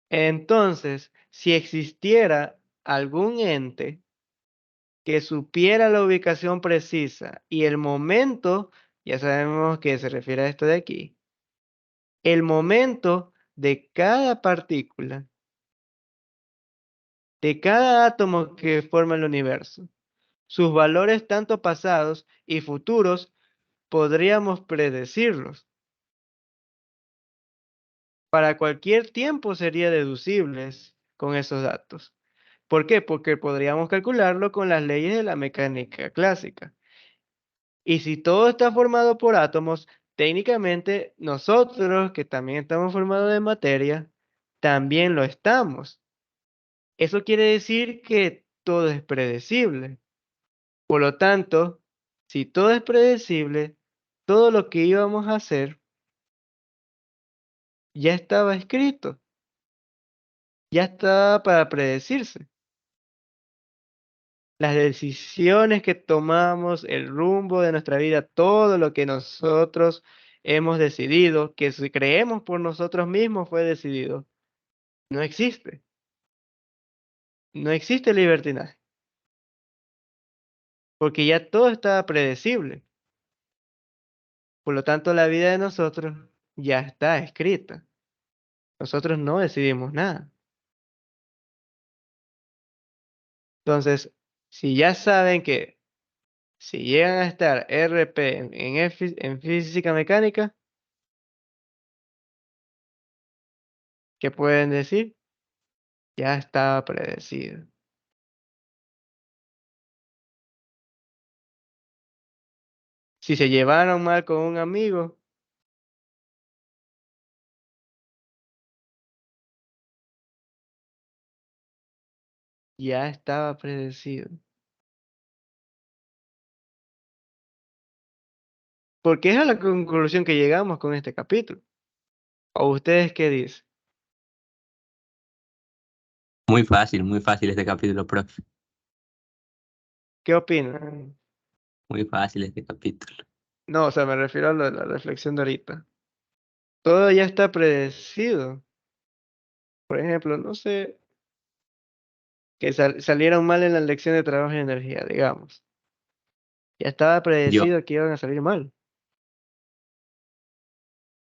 Entonces, si existiera algún ente que supiera la ubicación precisa y el momento, ya sabemos que se refiere a esto de aquí, el momento de cada partícula, de cada átomo que forma el universo, sus valores tanto pasados y futuros, podríamos predecirlos. Para cualquier tiempo sería deducibles con esos datos. ¿Por qué? Porque podríamos calcularlo con las leyes de la mecánica clásica. Y si todo está formado por átomos, técnicamente nosotros, que también estamos formados de materia, también lo estamos. Eso quiere decir que todo es predecible. Por lo tanto, si todo es predecible, todo lo que íbamos a hacer ya estaba escrito, ya estaba para predecirse. Las decisiones que tomamos, el rumbo de nuestra vida, todo lo que nosotros hemos decidido, que si creemos por nosotros mismos fue decidido, no existe. No existe libertinaje, porque ya todo está predecible. Por lo tanto, la vida de nosotros ya está escrita. Nosotros no decidimos nada. Entonces, si ya saben que si llegan a estar RP en física mecánica, ¿qué pueden decir? Ya estaba predecido. Si se llevaron mal con un amigo, ya estaba predecido. Porque esa es la conclusión que llegamos con este capítulo. ¿O ustedes qué dicen? Muy fácil este capítulo, profe. ¿Qué opinan? Muy fácil este capítulo. No, o sea, me refiero a la reflexión de ahorita. Todo ya está predecido. Por ejemplo, no sé, que salieron mal en la elección de trabajo y energía, digamos. Ya estaba Yo, predecido que iban a salir mal.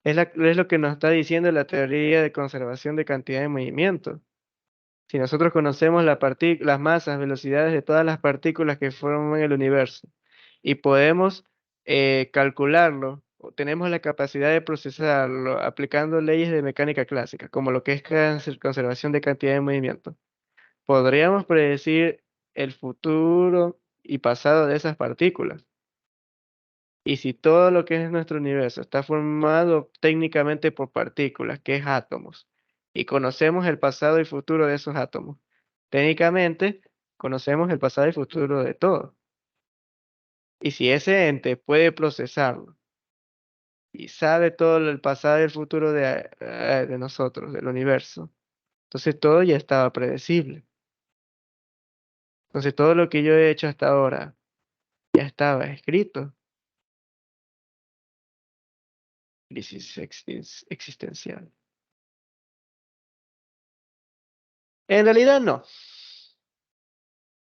Es lo que nos está diciendo la teoría de conservación de cantidad de movimiento. Si nosotros conocemos las masas, velocidades de todas las partículas que forman el universo y podemos calcularlo, o tenemos la capacidad de procesarlo aplicando leyes de mecánica clásica, como lo que es conservación de cantidad de movimiento, podríamos predecir el futuro y pasado de esas partículas. Y si todo lo que es nuestro universo está formado técnicamente por partículas, que es átomos, y conocemos el pasado y futuro de esos átomos, técnicamente conocemos el pasado y futuro de todo. Y si ese ente puede procesarlo y sabe todo el pasado y el futuro de nosotros, del universo, entonces todo ya estaba predecible. Entonces todo lo que yo he hecho hasta ahora ya estaba escrito. Crisis existencial. En realidad no.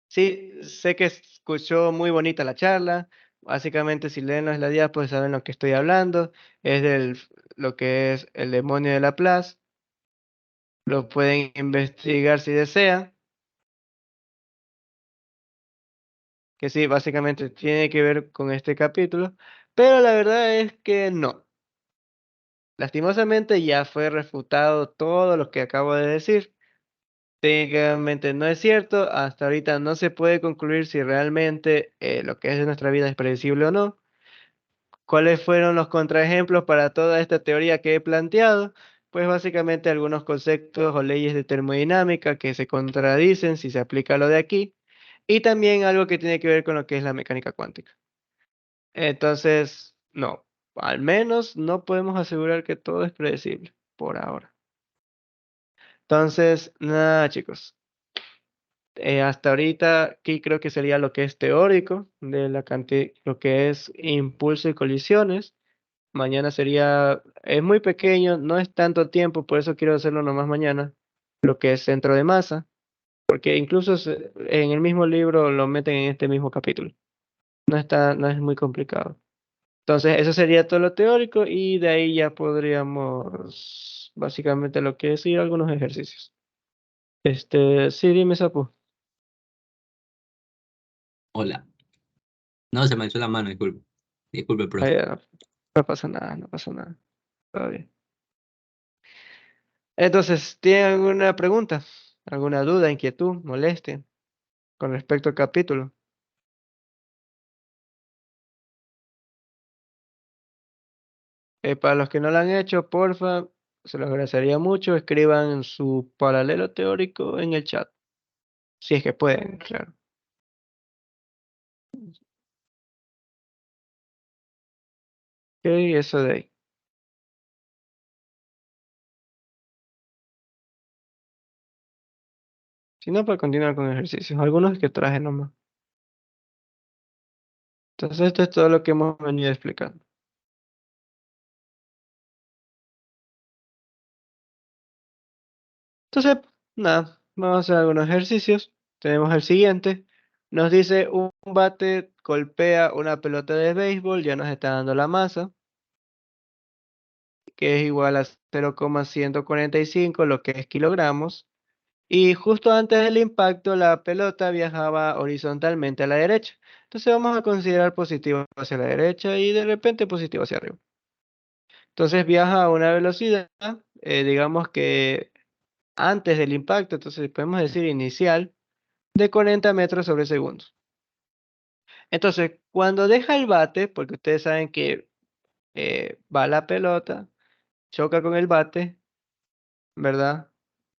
Sí, sé que escuchó muy bonita la charla. Básicamente, si leen las diapositivas, pues saben lo que estoy hablando. Es lo que es el demonio de Laplace. Lo pueden investigar si desean. Que sí, básicamente tiene que ver con este capítulo. Pero la verdad es que no. Lastimosamente ya fue refutado todo lo que acabo de decir. Técnicamente no es cierto. Hasta ahorita no se puede concluir si realmente lo que es de nuestra vida es predecible o no. ¿Cuáles fueron los contraejemplos para toda esta teoría que he planteado? pues básicamente algunos conceptos o leyes de termodinámica que se contradicen si se aplica lo de aquí, y también algo que tiene que ver con lo que es la mecánica cuántica. Entonces, no, al menos no podemos asegurar que todo es predecible por ahora. Entonces, nada, chicos. Hasta ahorita aquí creo que sería lo que es teórico de la cantidad, lo que es impulso y colisiones. Mañana sería, es muy pequeño, no es tanto tiempo, por eso quiero hacerlo nomás mañana, lo que es centro de masa, porque incluso en el mismo libro lo meten en este mismo capítulo. No es muy complicado. Entonces, eso sería todo lo teórico y de ahí ya podríamos, básicamente lo que es ir a algunos ejercicios. Sí, dime, Sapu. Hola. No, se me echó la mano, disculpe. Disculpe, Ah, profe. ya, no pasa nada, no pasa nada. Todo bien. Entonces, ¿tienen alguna pregunta? ¿Alguna duda, inquietud, molestia con respecto al capítulo? Para los que no lo han hecho, porfa, se los agradecería mucho. Escriban su paralelo teórico en el chat, si es que pueden, claro. Ok, eso de ahí. Si no, para continuar con ejercicios. Algunos que traje nomás. Entonces, esto es todo lo que hemos venido explicando. Entonces, nada, vamos a hacer algunos ejercicios. Tenemos el siguiente. Nos dice un bate golpea una pelota de béisbol, ya nos está dando la masa, que es igual a 0,145, lo que es kilogramos. Y justo antes del impacto, la pelota viajaba horizontalmente a la derecha. Entonces vamos a considerar positivo hacia la derecha y de repente positivo hacia arriba. Entonces viaja a una velocidad, digamos que antes del impacto, entonces podemos decir inicial, de 40 metros sobre segundo. Entonces, cuando deja el bate, porque ustedes saben que va la pelota, choca con el bate, ¿verdad?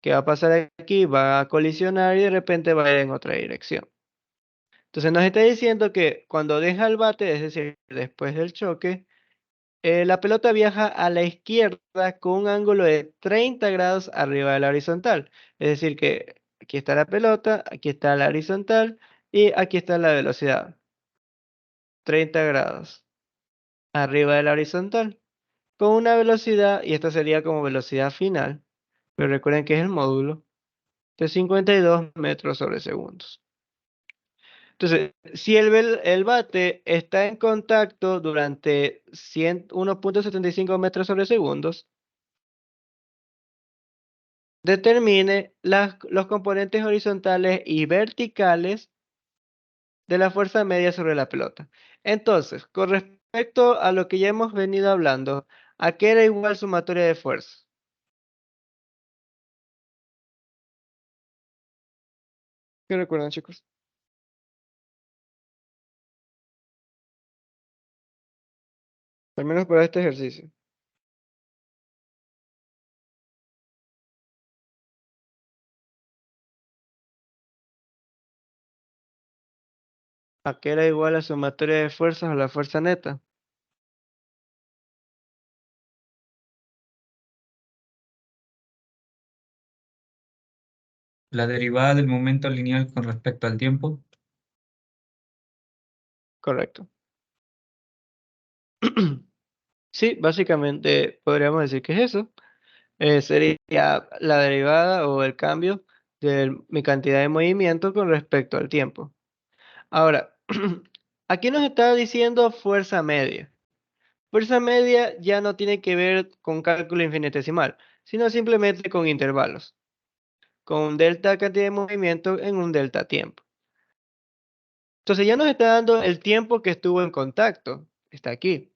¿Qué va a pasar aquí? Va a colisionar y de repente va a ir en otra dirección. Entonces nos está diciendo que cuando deja el bate, es decir, después del choque, la pelota viaja a la izquierda con un ángulo de 30 grados arriba de la horizontal. Es decir, que aquí está la pelota, aquí está la horizontal y aquí está la velocidad. 30 grados arriba de la horizontal. Con una velocidad, y esta sería como velocidad final, pero recuerden que es el módulo, de 52 metros sobre segundos. Entonces, si el bate está en contacto durante 1,75 metros sobre segundos, determine los componentes horizontales y verticales de la fuerza media sobre la pelota. Entonces, con respecto a lo que ya hemos venido hablando, ¿a qué era igual sumatoria de fuerza? ¿Qué recuerdan, chicos? Al menos para este ejercicio. ¿A qué era igual la sumatoria de fuerzas a la fuerza neta? La derivada del momento lineal con respecto al tiempo. Correcto. Sí, básicamente podríamos decir que es eso. Sería la derivada o el cambio de mi cantidad de movimiento con respecto al tiempo. Ahora, aquí nos está diciendo fuerza media. Fuerza media ya no tiene que ver con cálculo infinitesimal, sino simplemente con intervalos, con un delta cantidad de movimiento en un delta tiempo. Entonces ya nos está dando el tiempo que estuvo en contacto. Está aquí.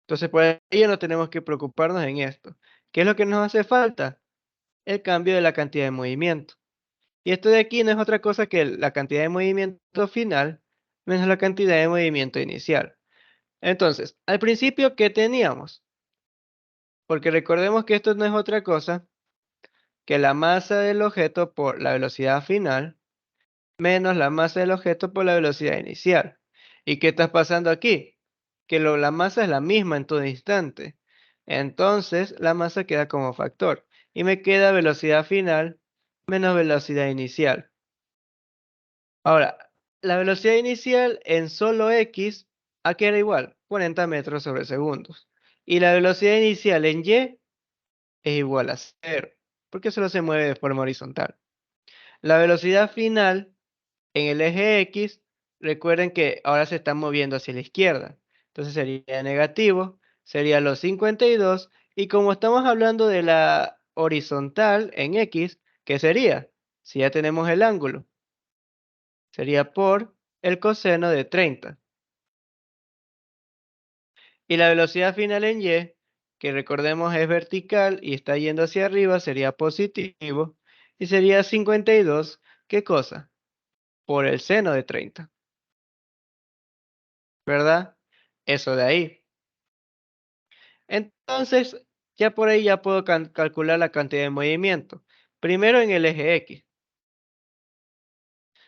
Entonces por ahí ya no tenemos que preocuparnos en esto. ¿Qué es lo que nos hace falta? El cambio de la cantidad de movimiento. Y esto de aquí no es otra cosa que la cantidad de movimiento final menos la cantidad de movimiento inicial. Entonces, al principio, ¿qué teníamos? Porque recordemos que esto no es otra cosa que la masa del objeto por la velocidad final menos la masa del objeto por la velocidad inicial. ¿Y qué está pasando aquí? Que la masa es la misma en todo instante. Entonces, la masa queda como factor. Y me queda velocidad final menos velocidad inicial. Ahora, la velocidad inicial en solo x, aquí era igual, 40 metros sobre segundos. Y la velocidad inicial en y es igual a 0, porque solo se mueve de forma horizontal. La velocidad final en el eje X, recuerden que ahora se está moviendo hacia la izquierda. Entonces sería negativo, sería los 52. Y como estamos hablando de la horizontal en X, ¿qué sería? Si ya tenemos el ángulo, sería por el coseno de 30. Y la velocidad final en Y, que recordemos es vertical y está yendo hacia arriba, sería positivo. Y sería 52, ¿qué cosa? Por el seno de 30. ¿Verdad? Eso de ahí. Entonces, ya por ahí ya puedo calcular la cantidad de movimiento. Primero en el eje X.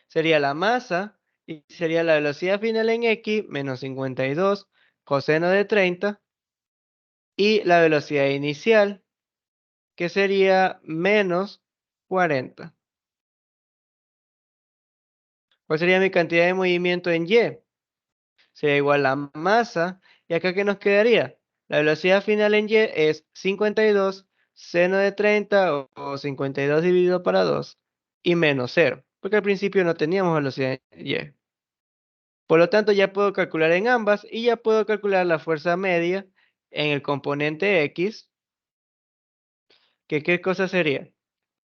Sería la masa y sería la velocidad final en X menos 52 coseno de 30 y la velocidad inicial que sería menos 40. ¿Cuál sería mi cantidad de movimiento en Y? Sería igual a masa. ¿Y acá qué nos quedaría? La velocidad final en Y es 52 seno de 30 o 52 dividido para 2 y menos 0, porque al principio no teníamos velocidad en Y. Por lo tanto, ya puedo calcular en ambas y ya puedo calcular la fuerza media en el componente X, que ¿qué cosa sería?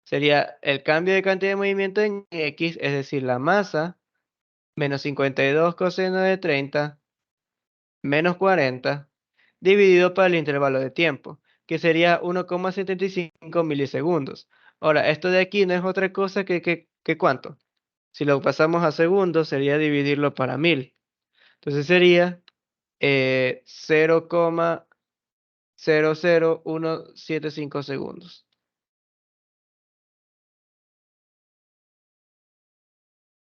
Sería el cambio de cantidad de movimiento en X, es decir, la masa, menos 52 coseno de 30 menos 40 dividido por el intervalo de tiempo, que sería 1,75 milisegundos. Ahora, esto de aquí no es otra cosa que ¿cuánto? Si lo pasamos a segundos, sería dividirlo para 1000. Entonces sería 0,00175 segundos.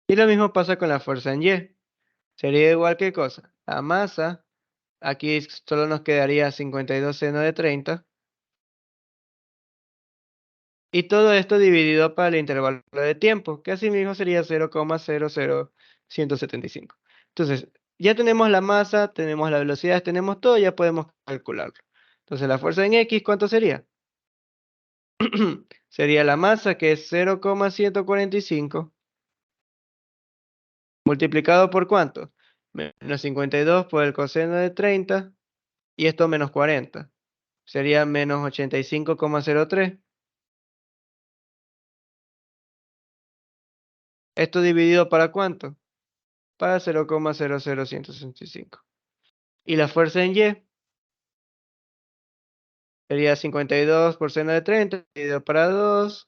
Y lo mismo pasa con la fuerza en Y. Sería igual que cosa. La masa, aquí solo nos quedaría 52 seno de 30. Y todo esto dividido para el intervalo de tiempo, que asimismo sería 0,00175. Entonces, ya tenemos la masa, tenemos la velocidad, tenemos todo, ya podemos calcularlo. Entonces, la fuerza en X, ¿cuánto sería? Sería la masa, que es 0,145, multiplicado por ¿cuánto? Menos 52 por el coseno de 30, y esto menos 40. Sería menos 85,03. ¿Esto dividido para cuánto? Para 0,00165. Y la fuerza en Y sería 52 por seno de 30 dividido para 2,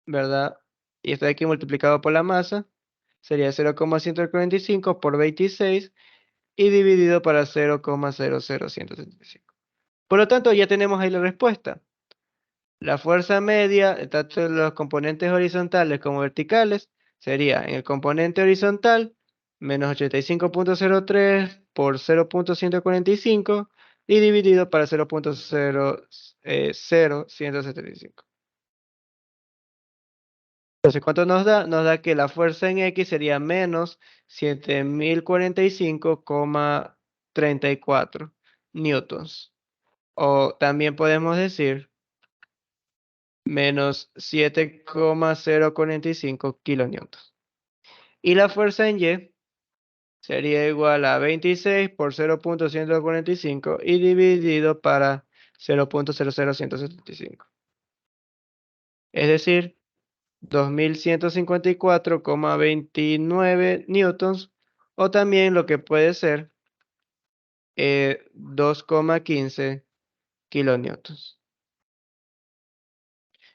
¿verdad? Y esto de aquí multiplicado por la masa sería 0,145 por 26 y dividido para 0,00175. Por lo tanto, ya tenemos ahí la respuesta. La fuerza media, tanto en los componentes horizontales como verticales, sería en el componente horizontal menos 85,03 por 0,145 y dividido para 0,00175. Entonces, ¿cuánto nos da? Nos da que la fuerza en X sería menos 7045,34 newtons. O también podemos decir menos 7,045 kilonewtons. Y la fuerza en Y sería igual a 26 por 0,145 y dividido para 0,00175. Es decir, 2154,29 newtons, o también lo que puede ser 2,15 kilonewtons.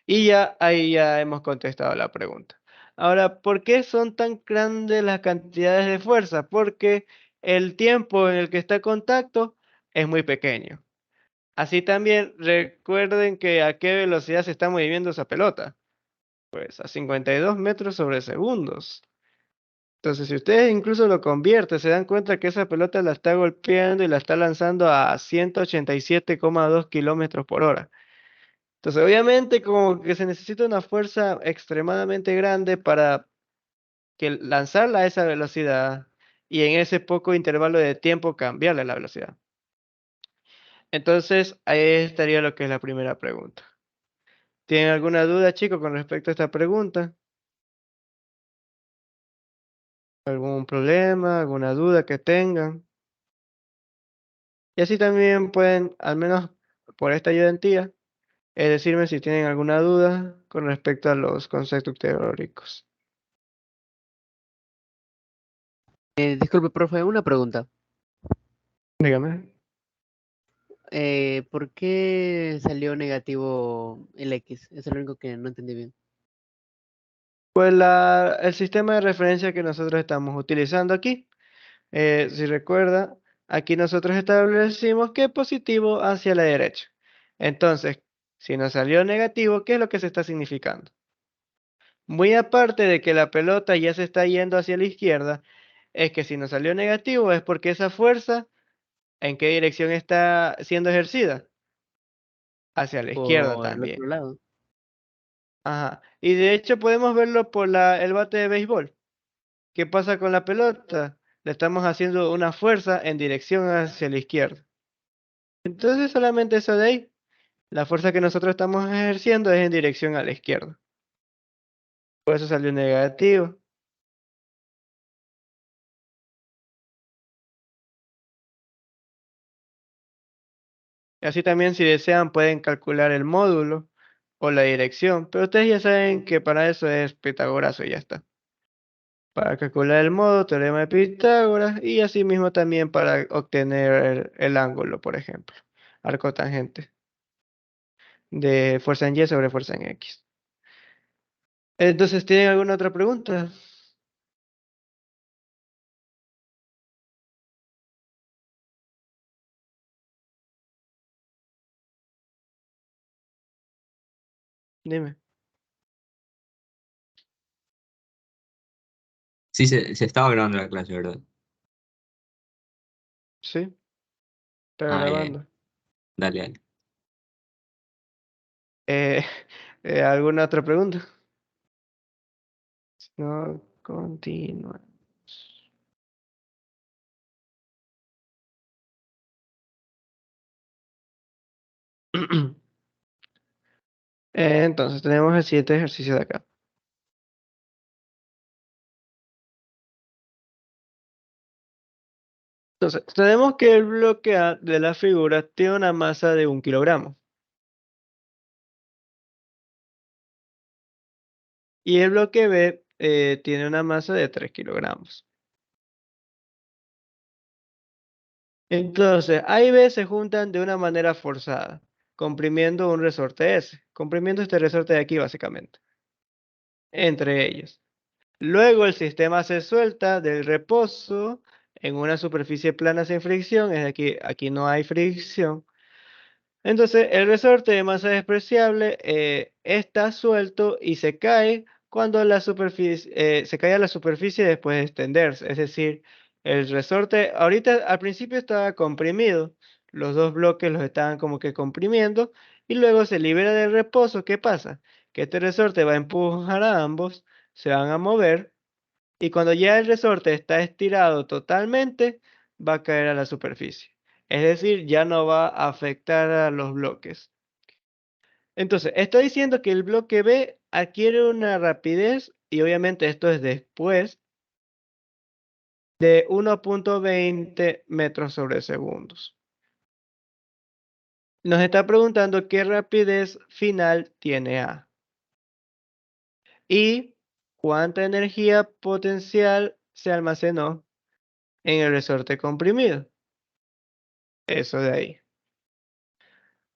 Y ya ahí ya hemos contestado la pregunta. Ahora, ¿por qué son tan grandes las cantidades de fuerza? Porque el tiempo en el que está en contacto es muy pequeño. Así también recuerden que a qué velocidad se está moviendo esa pelota. Pues a 52 metros sobre segundos. Entonces, si ustedes incluso lo convierten, se dan cuenta que esa pelota la está golpeando y la está lanzando a 187,2 kilómetros por hora. Entonces, obviamente, como que se necesita una fuerza extremadamente grande para que lanzarla a esa velocidad y en ese poco intervalo de tiempo cambiarle la velocidad. Entonces, ahí estaría lo que es la primera pregunta. ¿Tienen alguna duda, chicos, con respecto a esta pregunta? ¿Algún problema, alguna duda que tengan? Y así también pueden, al menos por esta ayudantía, decirme si tienen alguna duda con respecto a los conceptos teóricos. Disculpe, profe, una pregunta. Dígame. ¿Por qué salió negativo el X? Eso es lo único que no entendí bien. Pues el sistema de referencia que nosotros estamos utilizando aquí, si recuerda, aquí nosotros establecimos que es positivo hacia la derecha. Entonces, si nos salió negativo, ¿qué es lo que se está significando? Muy aparte de que la pelota ya se está yendo hacia la izquierda, es que si nos salió negativo es porque esa fuerza, ¿en qué dirección está siendo ejercida? Hacia la izquierda Por el también. otro lado. Ajá. Y de hecho podemos verlo por el bate de béisbol. ¿Qué pasa con la pelota? Le estamos haciendo una fuerza en dirección hacia la izquierda. Entonces solamente eso de ahí. La fuerza que nosotros estamos ejerciendo es en dirección a la izquierda. Por eso salió negativo. Y así también si desean pueden calcular el módulo o la dirección. Pero ustedes ya saben que para eso es Pitágoras y ya está. Para calcular el módulo, teorema de Pitágoras y asimismo también para obtener el ángulo, por ejemplo. Arco tangente de fuerza en Y sobre fuerza en X. Entonces, ¿tienen alguna otra pregunta? Dime. Sí, se estaba grabando la clase, ¿verdad? ¿Sí? Está Ah, grabando. dale, dale. Eh, ¿Alguna otra pregunta? No, continúa. Entonces, tenemos el siguiente ejercicio de acá. Entonces, tenemos que el bloque A de la figura tiene una masa de 1 kilogramo. Y el bloque B tiene una masa de 3 kilogramos. Entonces, A y B se juntan de una manera forzada, comprimiendo un resorte S, comprimiendo este resorte de aquí básicamente, entre ellos. Luego el sistema se suelta del reposo en una superficie plana sin fricción, es aquí, aquí no hay fricción. Entonces, el resorte de masa despreciable está suelto y se cae cuando la superficie se cae a la superficie después de extenderse. Es decir, el resorte ahorita al principio estaba comprimido, los dos bloques los estaban como que comprimiendo y luego se libera del reposo. ¿Qué pasa? Que este resorte va a empujar a ambos, se van a mover y cuando ya el resorte está estirado totalmente, va a caer a la superficie. Es decir, ya no va a afectar a los bloques. Entonces, está diciendo que el bloque B adquiere una rapidez, y obviamente esto es después, de 1,20 metros sobre segundos. Nos está preguntando qué rapidez final tiene A y cuánta energía potencial se almacenó en el resorte comprimido. Eso de ahí.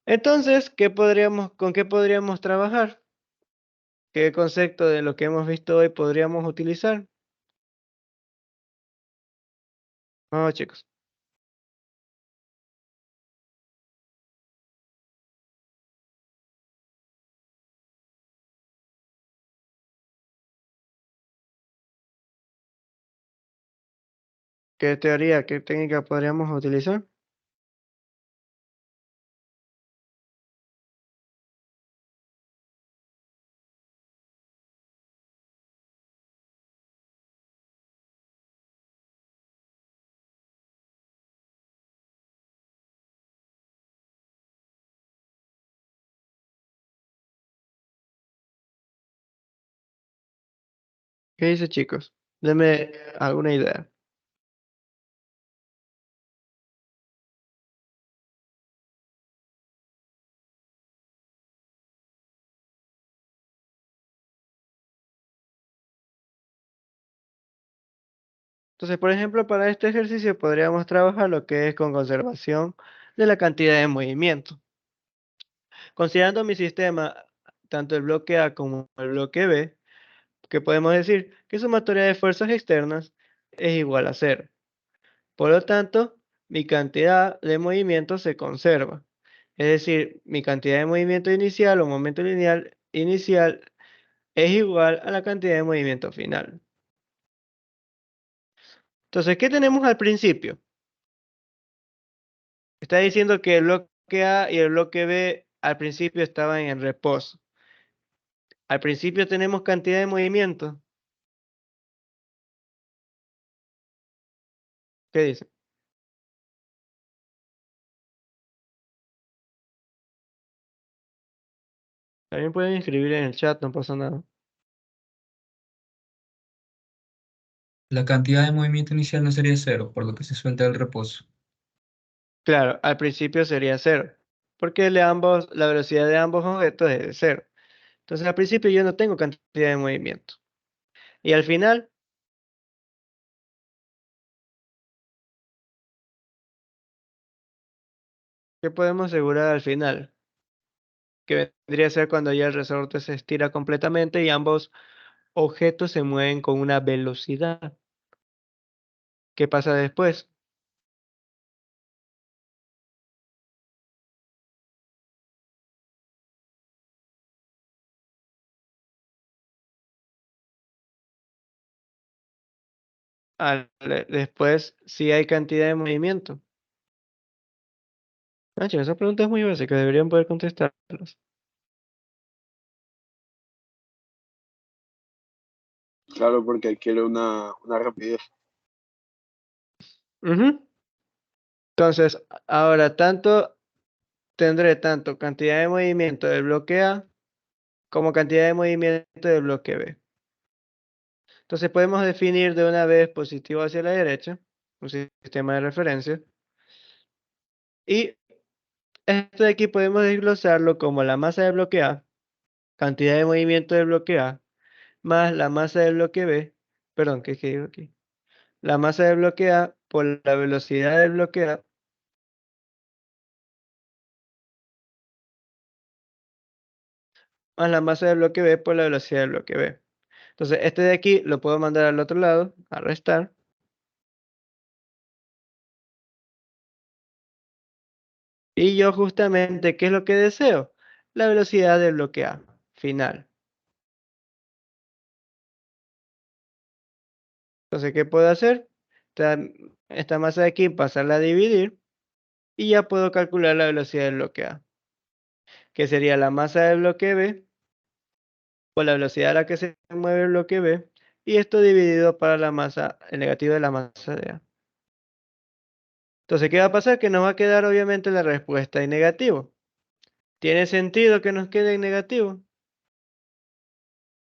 Entonces, con qué podríamos trabajar? ¿Qué concepto de lo que hemos visto hoy podríamos utilizar? Vamos, chicos. ¿Qué teoría, qué técnica podríamos utilizar? ¿Qué dice, chicos? Denme alguna idea. Entonces, por ejemplo, para este ejercicio podríamos trabajar lo que es con conservación de la cantidad de movimiento. Considerando mi sistema, tanto el bloque A como el bloque B, que podemos decir que sumatoria de fuerzas externas es igual a cero. Por lo tanto, mi cantidad de movimiento se conserva. Es decir, mi cantidad de movimiento inicial o momento lineal inicial es igual a la cantidad de movimiento final. Entonces, ¿qué tenemos al principio? Está diciendo que el bloque A y el bloque B al principio estaban en reposo. Al principio tenemos cantidad de movimiento. ¿Qué dice? También pueden escribir en el chat, no pasa nada. La cantidad de movimiento inicial no sería cero, por lo que se suelta el reposo. Claro, al principio sería cero, porque la velocidad de ambos objetos es de cero. Entonces al principio yo no tengo cantidad de movimiento. Y al final, ¿qué podemos asegurar al final? Que vendría a ser cuando ya el resorte se estira completamente y ambos objetos se mueven con una velocidad. ¿Qué pasa después? Después, si hay cantidad de movimiento. Nacho, esa pregunta es muy básica, deberían poder contestarlas. Claro, porque adquiere una rapidez. Ujú. Entonces, ahora tendré tanto cantidad de movimiento del bloque A como cantidad de movimiento del bloque B. Entonces podemos definir de una vez positivo hacia la derecha, un sistema de referencia. Y esto de aquí podemos desglosarlo como la masa del bloque A, cantidad de movimiento del bloque A, más la masa del bloque B, perdón, ¿qué digo aquí? La masa del bloque A por la velocidad del bloque A, más la masa del bloque B por la velocidad del bloque B. Entonces, este de aquí lo puedo mandar al otro lado, a restar. Y yo justamente, ¿qué es lo que deseo? La velocidad del bloque A, final. Entonces, ¿qué puedo hacer? Esta, esta masa de aquí, pasarla a dividir. Y ya puedo calcular la velocidad del bloque A, que sería la masa del bloque B por la velocidad a la que se mueve el bloque B. Y esto dividido para la masa, el negativo de la masa de A. Entonces, ¿qué va a pasar? Que nos va a quedar obviamente la respuesta en negativo. ¿Tiene sentido que nos quede en negativo?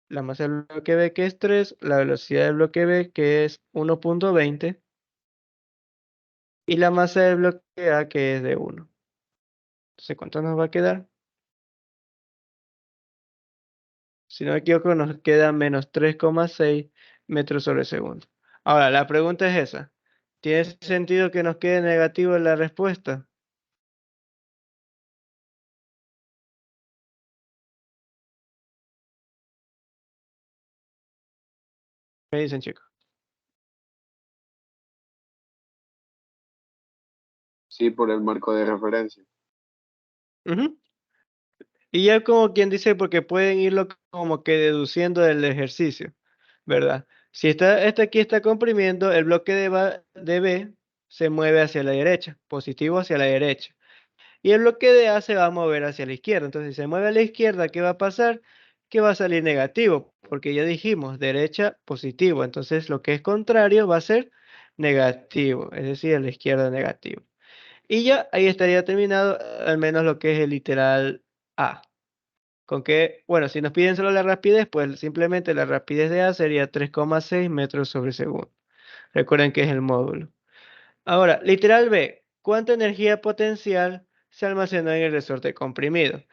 La masa del bloque B que es 3, la velocidad del bloque B que es 1.20 y la masa del bloque A que es de 1. Entonces, ¿cuánto nos va a quedar? Si no me equivoco, nos queda menos 3,6 metros sobre segundo. Ahora, la pregunta es esa. ¿Tiene sentido que nos quede negativo la respuesta? ¿Qué dicen, chicos? Sí, por el marco de referencia. Ujú. Y ya como quien dice, porque pueden irlo como que deduciendo del ejercicio, ¿verdad? Si este aquí está comprimiendo, el bloque de B se mueve hacia la derecha, positivo hacia la derecha. Y el bloque de A se va a mover hacia la izquierda. Entonces, si se mueve a la izquierda, ¿qué va a pasar? Que va a salir negativo, porque ya dijimos, derecha, positivo. Entonces, lo que es contrario va a ser negativo, es decir, a la izquierda negativo. Y ya ahí estaría terminado al menos lo que es el literal A. Con que, bueno, si nos piden solo la rapidez, pues simplemente la rapidez de A sería 3,6 metros sobre segundo. Recuerden que es el módulo. Ahora, literal B, ¿cuánta energía potencial se almacenó en el resorte comprimido?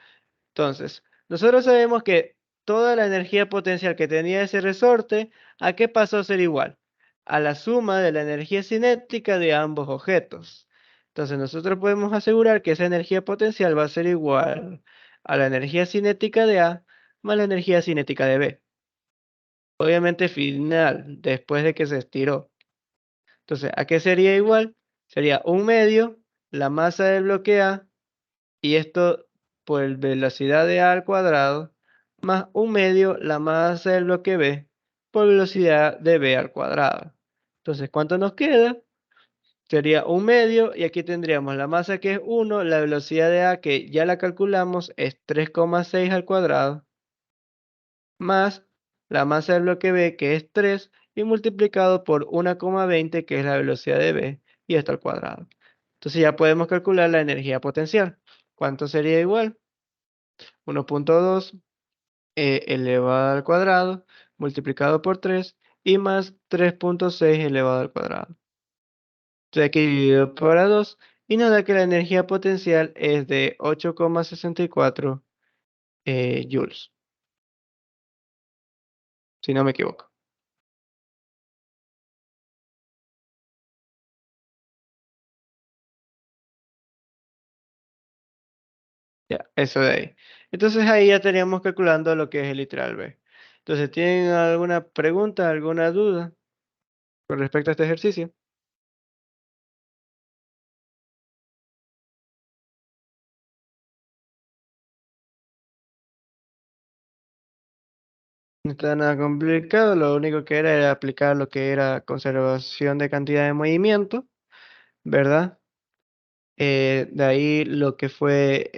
Entonces, nosotros sabemos que toda la energía potencial que tenía ese resorte, ¿a qué pasó a ser igual? A la suma de la energía cinética de ambos objetos. Entonces, nosotros podemos asegurar que esa energía potencial va a ser igual a la energía cinética de A más la energía cinética de B. Obviamente final, después de que se estiró. Entonces, ¿a qué sería igual? Sería un medio, la masa del bloque A, y esto por velocidad de A al cuadrado, más un medio, la masa del bloque B, por velocidad de B al cuadrado. Entonces, ¿cuánto nos queda? Sería un medio, y aquí tendríamos la masa que es 1, la velocidad de A que ya la calculamos es 3,6 al cuadrado, más la masa del bloque B que es 3 y multiplicado por 1,20 que es la velocidad de B y esto al cuadrado. Entonces ya podemos calcular la energía potencial. ¿Cuánto sería igual? 1,2 elevado al cuadrado multiplicado por 3 y más 3,6 elevado al cuadrado. Entonces aquí dividido por 2 y nos da que la energía potencial es de 8,64 joules, si no me equivoco. Ya, eso de ahí. Entonces ahí ya estaríamos calculando lo que es el literal B. Entonces, ¿tienen alguna pregunta, alguna duda con respecto a este ejercicio? No está nada complicado, lo único que era aplicar lo que era conservación de cantidad de movimiento, ¿verdad? De ahí lo que fue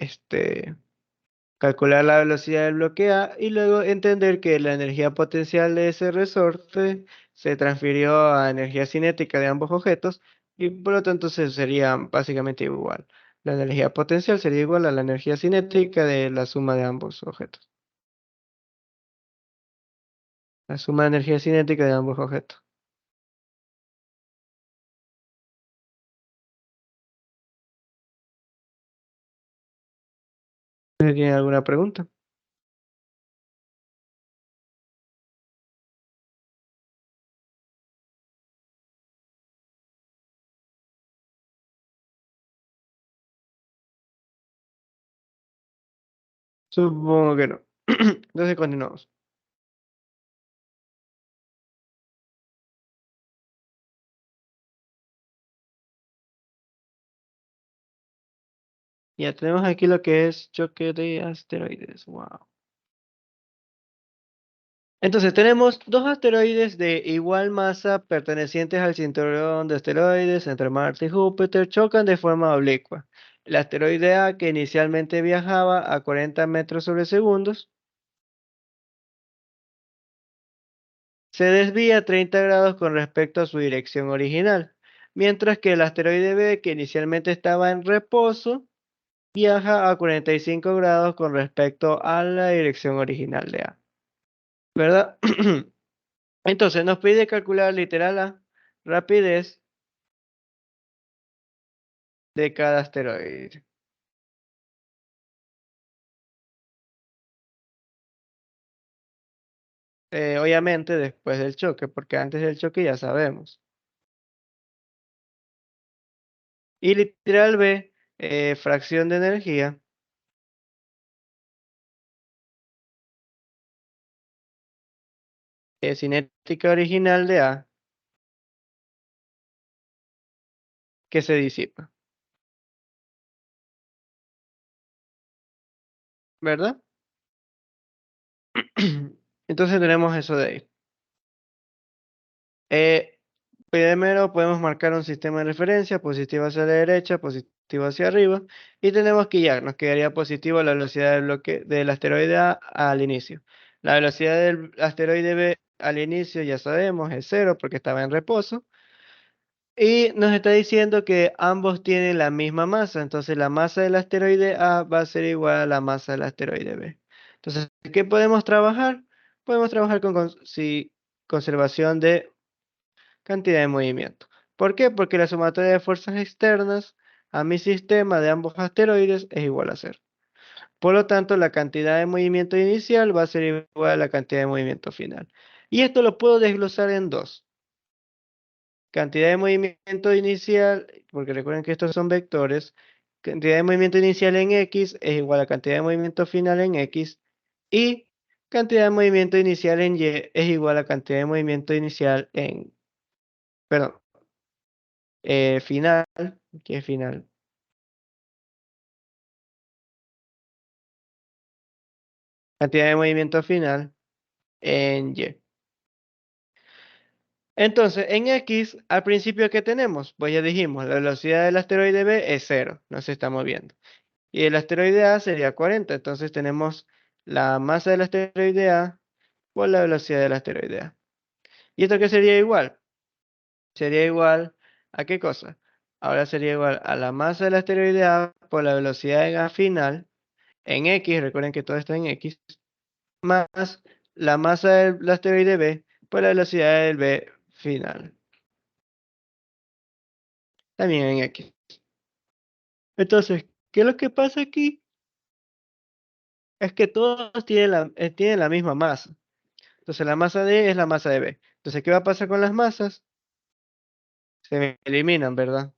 calcular la velocidad del bloque A y luego entender que la energía potencial de ese resorte se transfirió a energía cinética de ambos objetos y por lo tanto serían básicamente igual. La energía potencial sería igual a la energía cinética de la suma de ambos objetos. La suma de energía cinética de ambos objetos. ¿Tiene alguna pregunta? Supongo que no. Entonces continuamos. Ya tenemos aquí lo que es choque de asteroides. Wow. Entonces tenemos dos asteroides de igual masa pertenecientes al cinturón de asteroides entre Marte y Júpiter chocan de forma oblicua. El asteroide A, que inicialmente viajaba a 40 metros sobre segundos, se desvía 30 grados con respecto a su dirección original, mientras que el asteroide B, que inicialmente estaba en reposo, viaja a 45 grados con respecto a la dirección original de A, ¿verdad? Entonces nos pide calcular literal la rapidez de cada asteroide. Obviamente después del choque, porque antes del choque ya sabemos. Y literal B, fracción de energía, cinética original de A, que se disipa, ¿verdad? Entonces tenemos eso de ahí. Primero podemos marcar un sistema de referencia, positivo hacia la derecha, positivo hacia arriba, y tenemos que ya, nos quedaría positivo la velocidad del bloque del asteroide A al inicio. La velocidad del asteroide B al inicio ya sabemos es 0 porque estaba en reposo. Y nos está diciendo que ambos tienen la misma masa, entonces la masa del asteroide A va a ser igual a la masa del asteroide B. Entonces, ¿qué podemos trabajar? Podemos trabajar con conservación de cantidad de movimiento. ¿Por qué? Porque la sumatoria de fuerzas externas a mi sistema de ambos asteroides es igual a 0. Por lo tanto, la cantidad de movimiento inicial va a ser igual a la cantidad de movimiento final. Y esto lo puedo desglosar en dos. Cantidad de movimiento inicial, porque recuerden que estos son vectores, cantidad de movimiento inicial en X es igual a cantidad de movimiento final en X, y cantidad de movimiento inicial en Y es igual a cantidad de movimiento inicial en, perdón, final, ¿qué es final? Cantidad de movimiento final en Y. Entonces, en X, al principio, ¿qué tenemos? Pues ya dijimos, la velocidad del asteroide B es 0, no se está moviendo. Y el asteroide A sería 40. Entonces tenemos la masa del asteroide A por la velocidad del asteroide A. ¿Y esto qué sería igual? Sería igual ¿a qué cosa? Ahora sería igual a la masa del asteroide A por la velocidad en A final, en X, recuerden que todo está en X, más la masa del asteroide B por la velocidad del B final, también en X. Entonces, ¿qué es lo que pasa aquí? Es que todos tienen la misma masa. Entonces la masa de es la masa de B. Entonces, ¿qué va a pasar con las masas? Se eliminan, ¿verdad?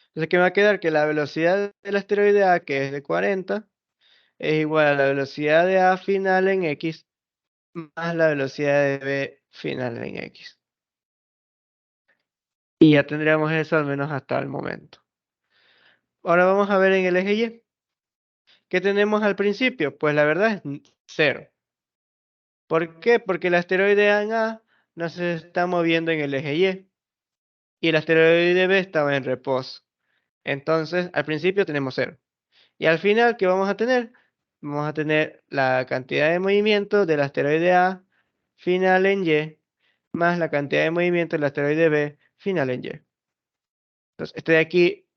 Entonces, ¿qué me va a quedar? Que la velocidad del asteroide A, que es de 40, es igual a la velocidad de A final en X más la velocidad de B final en X. Y ya tendríamos eso al menos hasta el momento. Ahora vamos a ver en el eje Y. ¿Qué tenemos al principio? Pues la verdad es 0. ¿Por qué? Porque el asteroide A no se está moviendo en el eje Y. Y el asteroide B estaba en reposo. Entonces, al principio tenemos 0. Y al final, ¿qué vamos a tener? Vamos a tener la cantidad de movimiento del asteroide A final en Y, más la cantidad de movimiento del asteroide B final en Y. Entonces, este de aquí,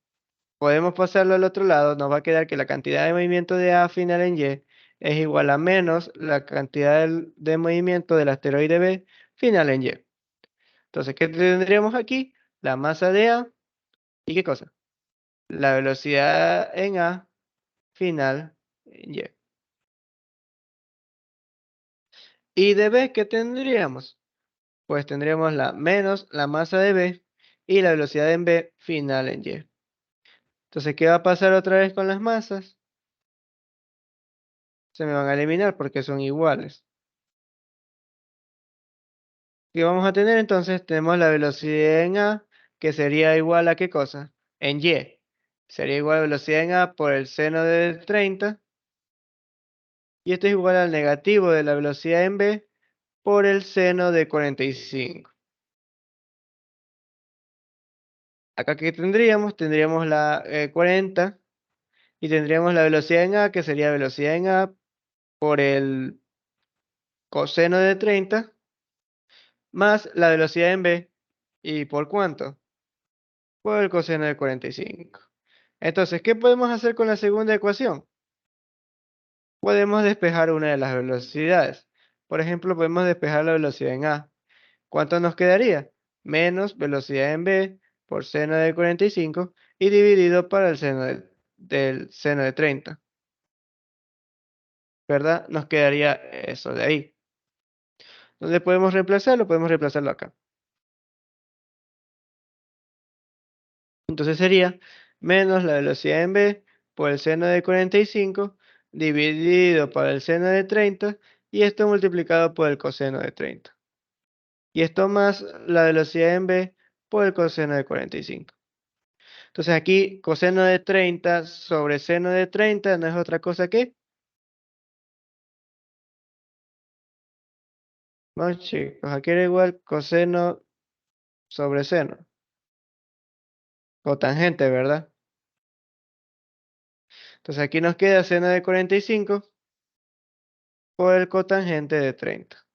podemos pasarlo al otro lado, nos va a quedar que la cantidad de movimiento de A final en Y es igual a menos la cantidad de movimiento del asteroide B final en Y. Entonces, ¿qué tendríamos aquí? La masa de A, ¿y qué cosa? La velocidad en A final en Y. ¿Y de B qué tendríamos? Pues tendríamos la menos la masa de B y la velocidad en B final en Y. Entonces, ¿qué va a pasar otra vez con las masas? Se me van a eliminar porque son iguales. ¿Qué vamos a tener entonces? Tenemos la velocidad en A, que sería igual a ¿qué cosa? En Y. Sería igual a velocidad en A por el seno de 30. Y esto es igual al negativo de la velocidad en B por el seno de 45. Acá, ¿qué tendríamos? Tendríamos la 40 y tendríamos la velocidad en A, que sería velocidad en A por el coseno de 30 más la velocidad en B. ¿Y por cuánto? Por el coseno de 45. Entonces, ¿qué podemos hacer con la segunda ecuación? Podemos despejar una de las velocidades. Por ejemplo, podemos despejar la velocidad en A. ¿Cuánto nos quedaría? Menos velocidad en B por seno de 45 y dividido por el seno del seno de 30. ¿Verdad? Nos quedaría eso de ahí. ¿Dónde podemos reemplazarlo? Podemos reemplazarlo acá. Entonces sería menos la velocidad en B por el seno de 45 dividido por el seno de 30 y esto multiplicado por el coseno de 30. Y esto más la velocidad en B por el coseno de 45. Entonces aquí coseno de 30 sobre seno de 30 no es otra cosa que No, chicos, aquí era igual coseno sobre seno. Cotangente, ¿verdad? Entonces aquí nos queda seno de 45 por el cotangente de 30.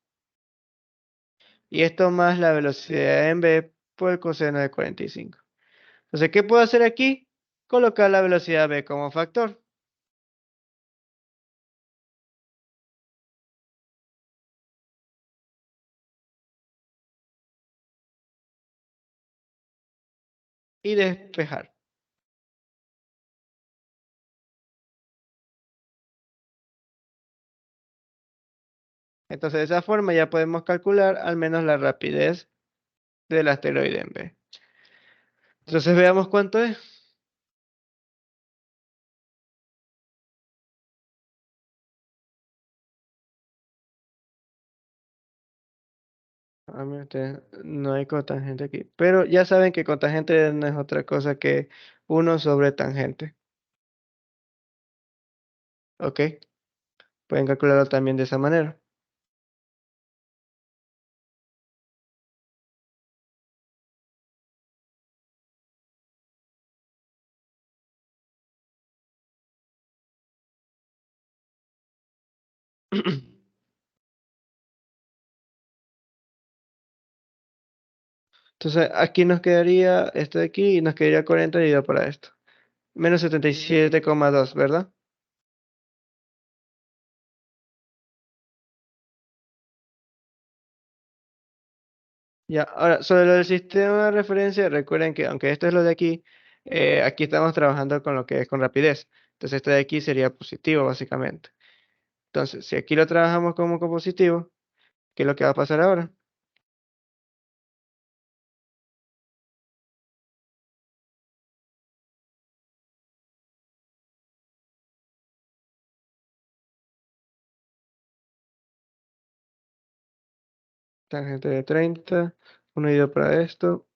Y esto más la velocidad en b por el coseno de 45. Entonces, ¿qué puedo hacer aquí? Colocar la velocidad b como factor. Y despejar. Entonces, de esa forma ya podemos calcular al menos la rapidez del asteroide en B. Entonces, veamos cuánto es. Mira, no hay cotangente aquí. Pero ya saben que cotangente no es otra cosa que 1 sobre tangente. ¿Ok? Pueden calcularlo también de esa manera. Entonces, aquí nos quedaría esto de aquí y nos quedaría 40 dividido para esto. Menos 77,2, ¿verdad? Ya, ahora, sobre lo del sistema de referencia, recuerden que aunque esto es lo de aquí, aquí estamos trabajando con lo que es con rapidez. Entonces, esto de aquí sería positivo, básicamente. Entonces, si aquí lo trabajamos como positivo, ¿qué es lo que va a pasar ahora? Tangente de 30, 1 dividido para esto,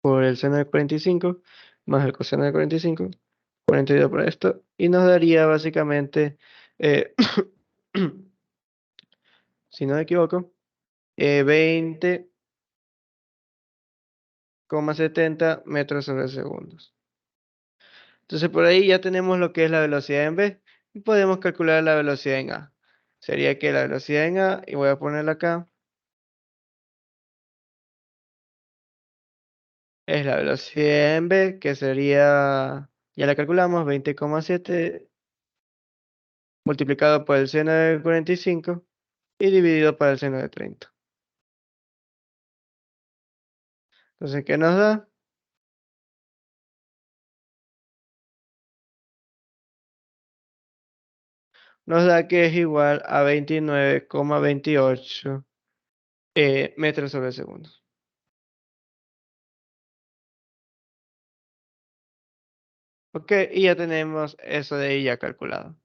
por el seno de 45, más el coseno de 45, 40 dividido para esto, y nos daría básicamente, eh, si no me equivoco, 20,70 metros sobre segundos. Entonces por ahí ya tenemos lo que es la velocidad en B y podemos calcular la velocidad en A. Sería que la velocidad en A, y voy a ponerla acá, es la velocidad en B, que sería, ya la calculamos, 20,7 multiplicado por el seno de 45 y dividido por el seno de 30. Entonces, ¿qué nos da? Nos da que es igual a 29,28 metros sobre segundo. Ok, y ya tenemos eso de ahí ya calculado.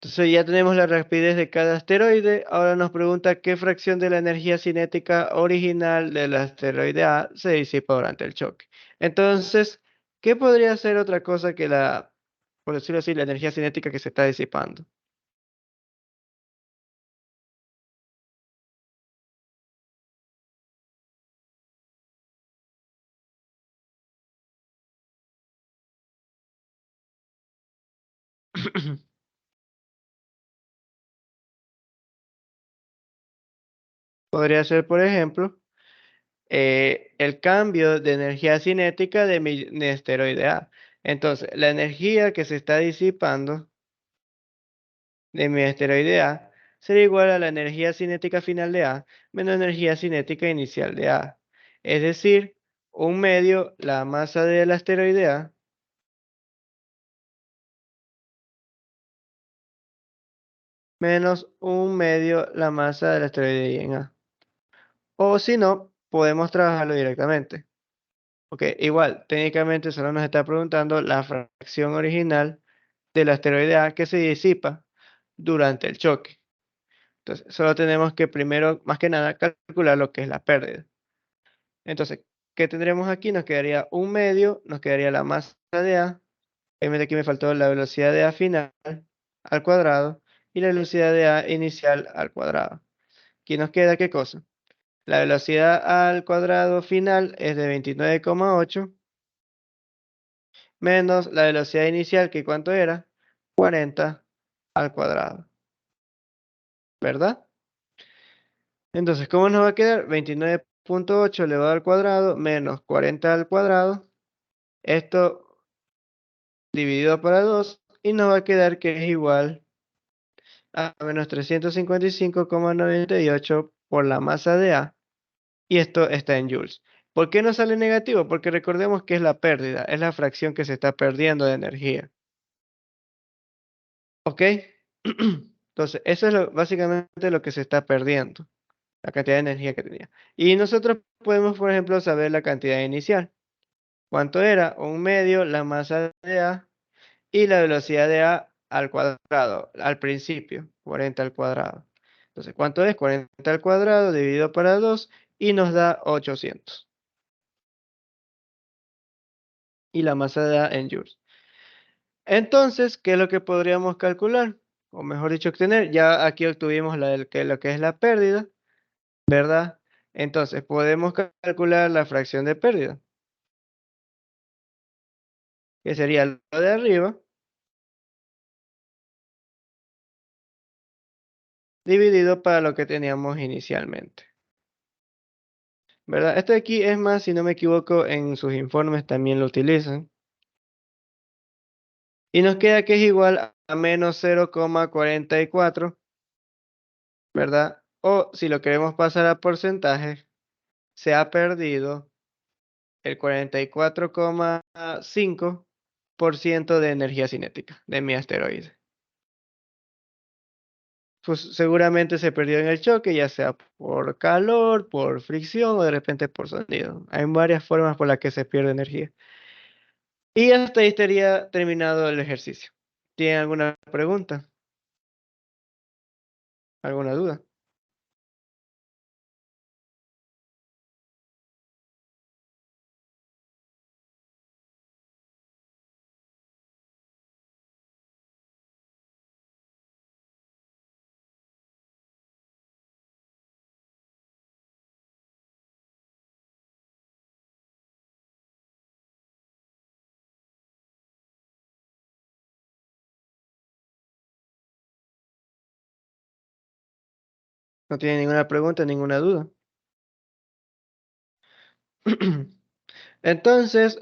Entonces ya tenemos la rapidez de cada asteroide. Ahora nos pregunta qué fracción de la energía cinética original del asteroide A se disipa durante el choque. Entonces, ¿qué podría ser otra cosa que la, por decirlo así, la energía cinética que se está disipando? Podría ser, por ejemplo, el cambio de energía cinética de mi asteroide A. Entonces, la energía que se está disipando de mi asteroide A sería igual a la energía cinética final de A menos energía cinética inicial de A. Es decir, un medio la masa del asteroide A menos un medio la masa del asteroide Y en A. O si no, podemos trabajarlo directamente. Ok, igual, técnicamente solo nos está preguntando la fracción original del asteroide A que se disipa durante el choque. Entonces, solo tenemos que primero, más que nada, calcular lo que es la pérdida. Entonces, ¿qué tendremos aquí? Nos quedaría un medio, nos quedaría la masa de A, obviamente aquí me faltó la velocidad de A final al cuadrado, y la velocidad de A inicial al cuadrado. Aquí nos queda ¿qué cosa? La velocidad al cuadrado final es de 29,8 menos la velocidad inicial, que ¿cuánto era? 40 al cuadrado. ¿Verdad? Entonces, ¿cómo nos va a quedar? 29,8 elevado al cuadrado menos 40 al cuadrado. Esto dividido para 2 y nos va a quedar que es igual a menos 355,98 por la masa de A. Y esto está en joules. ¿Por qué no sale negativo? Porque recordemos que es la pérdida, es la fracción que se está perdiendo de energía. ¿Ok? Entonces, eso es básicamente lo que se está perdiendo, la cantidad de energía que tenía. Y nosotros podemos, por ejemplo, saber la cantidad inicial. ¿Cuánto era? 1/2 la masa de A y la velocidad de A al cuadrado, al principio, 40 al cuadrado. Entonces, ¿cuánto es? 40 al cuadrado dividido para 2 y nos da 800. Y la masa de A en joules. Entonces, ¿qué es lo que podríamos calcular? O mejor dicho, obtener. Ya aquí obtuvimos lo que es la pérdida, ¿verdad? Entonces, podemos calcular la fracción de pérdida, que sería lo de arriba, dividido para lo que teníamos inicialmente. ¿Verdad? Esto de aquí es más, si no me equivoco, en sus informes también lo utilizan. Y nos queda que es igual a menos 0,44, ¿verdad? O si lo queremos pasar a porcentaje, se ha perdido el 44,5% de energía cinética de mi asteroide. Pues seguramente se perdió en el choque, ya sea por calor, por fricción o de repente por sonido. Hay varias formas por las que se pierde energía. Y hasta ahí estaría terminado el ejercicio. ¿Tienen alguna pregunta? ¿Alguna duda? ¿No tienen ninguna pregunta, ninguna duda? Entonces,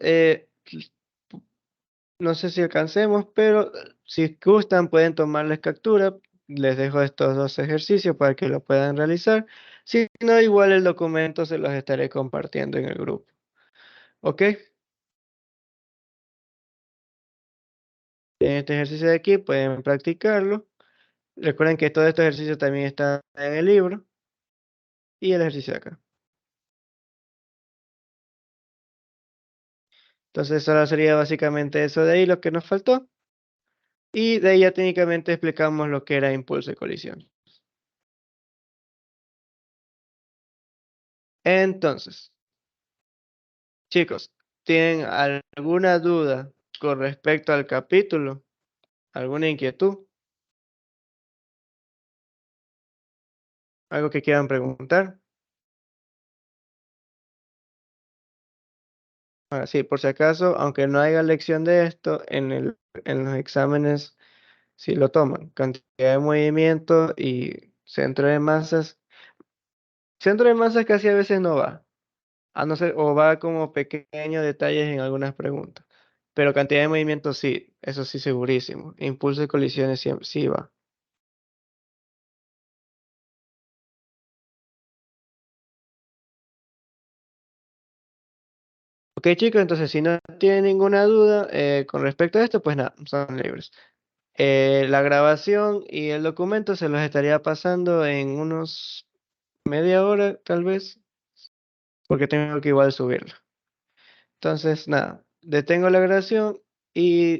no sé si alcancemos, pero si gustan pueden tomarles captura. Les dejo estos dos ejercicios para que lo puedan realizar. Si no, igual el documento se los estaré compartiendo en el grupo. ¿Ok? En este ejercicio de aquí pueden practicarlo. Recuerden que todos estos ejercicios también están en el libro. Y el ejercicio de acá. Entonces, solo sería básicamente eso de ahí lo que nos faltó. Y de ahí ya técnicamente explicamos lo que era impulso y colisión. Entonces, chicos, ¿tienen alguna duda con respecto al capítulo? ¿Alguna inquietud? ¿Algo que quieran preguntar? Sí, por si acaso, aunque no haya lección de esto, en los exámenes sí lo toman. Cantidad de movimiento y centro de masas. Centro de masas casi a veces no va. A no ser, o va como pequeños detalles en algunas preguntas. Pero cantidad de movimiento sí, eso sí segurísimo. Impulso y colisiones sí va. Ok, chicos, entonces si no tienen ninguna duda con respecto a esto, pues nada, son libres. La grabación y el documento se los estaría pasando en unos media hora, tal vez, porque tengo que igual subirlo. Entonces, nada, detengo la grabación y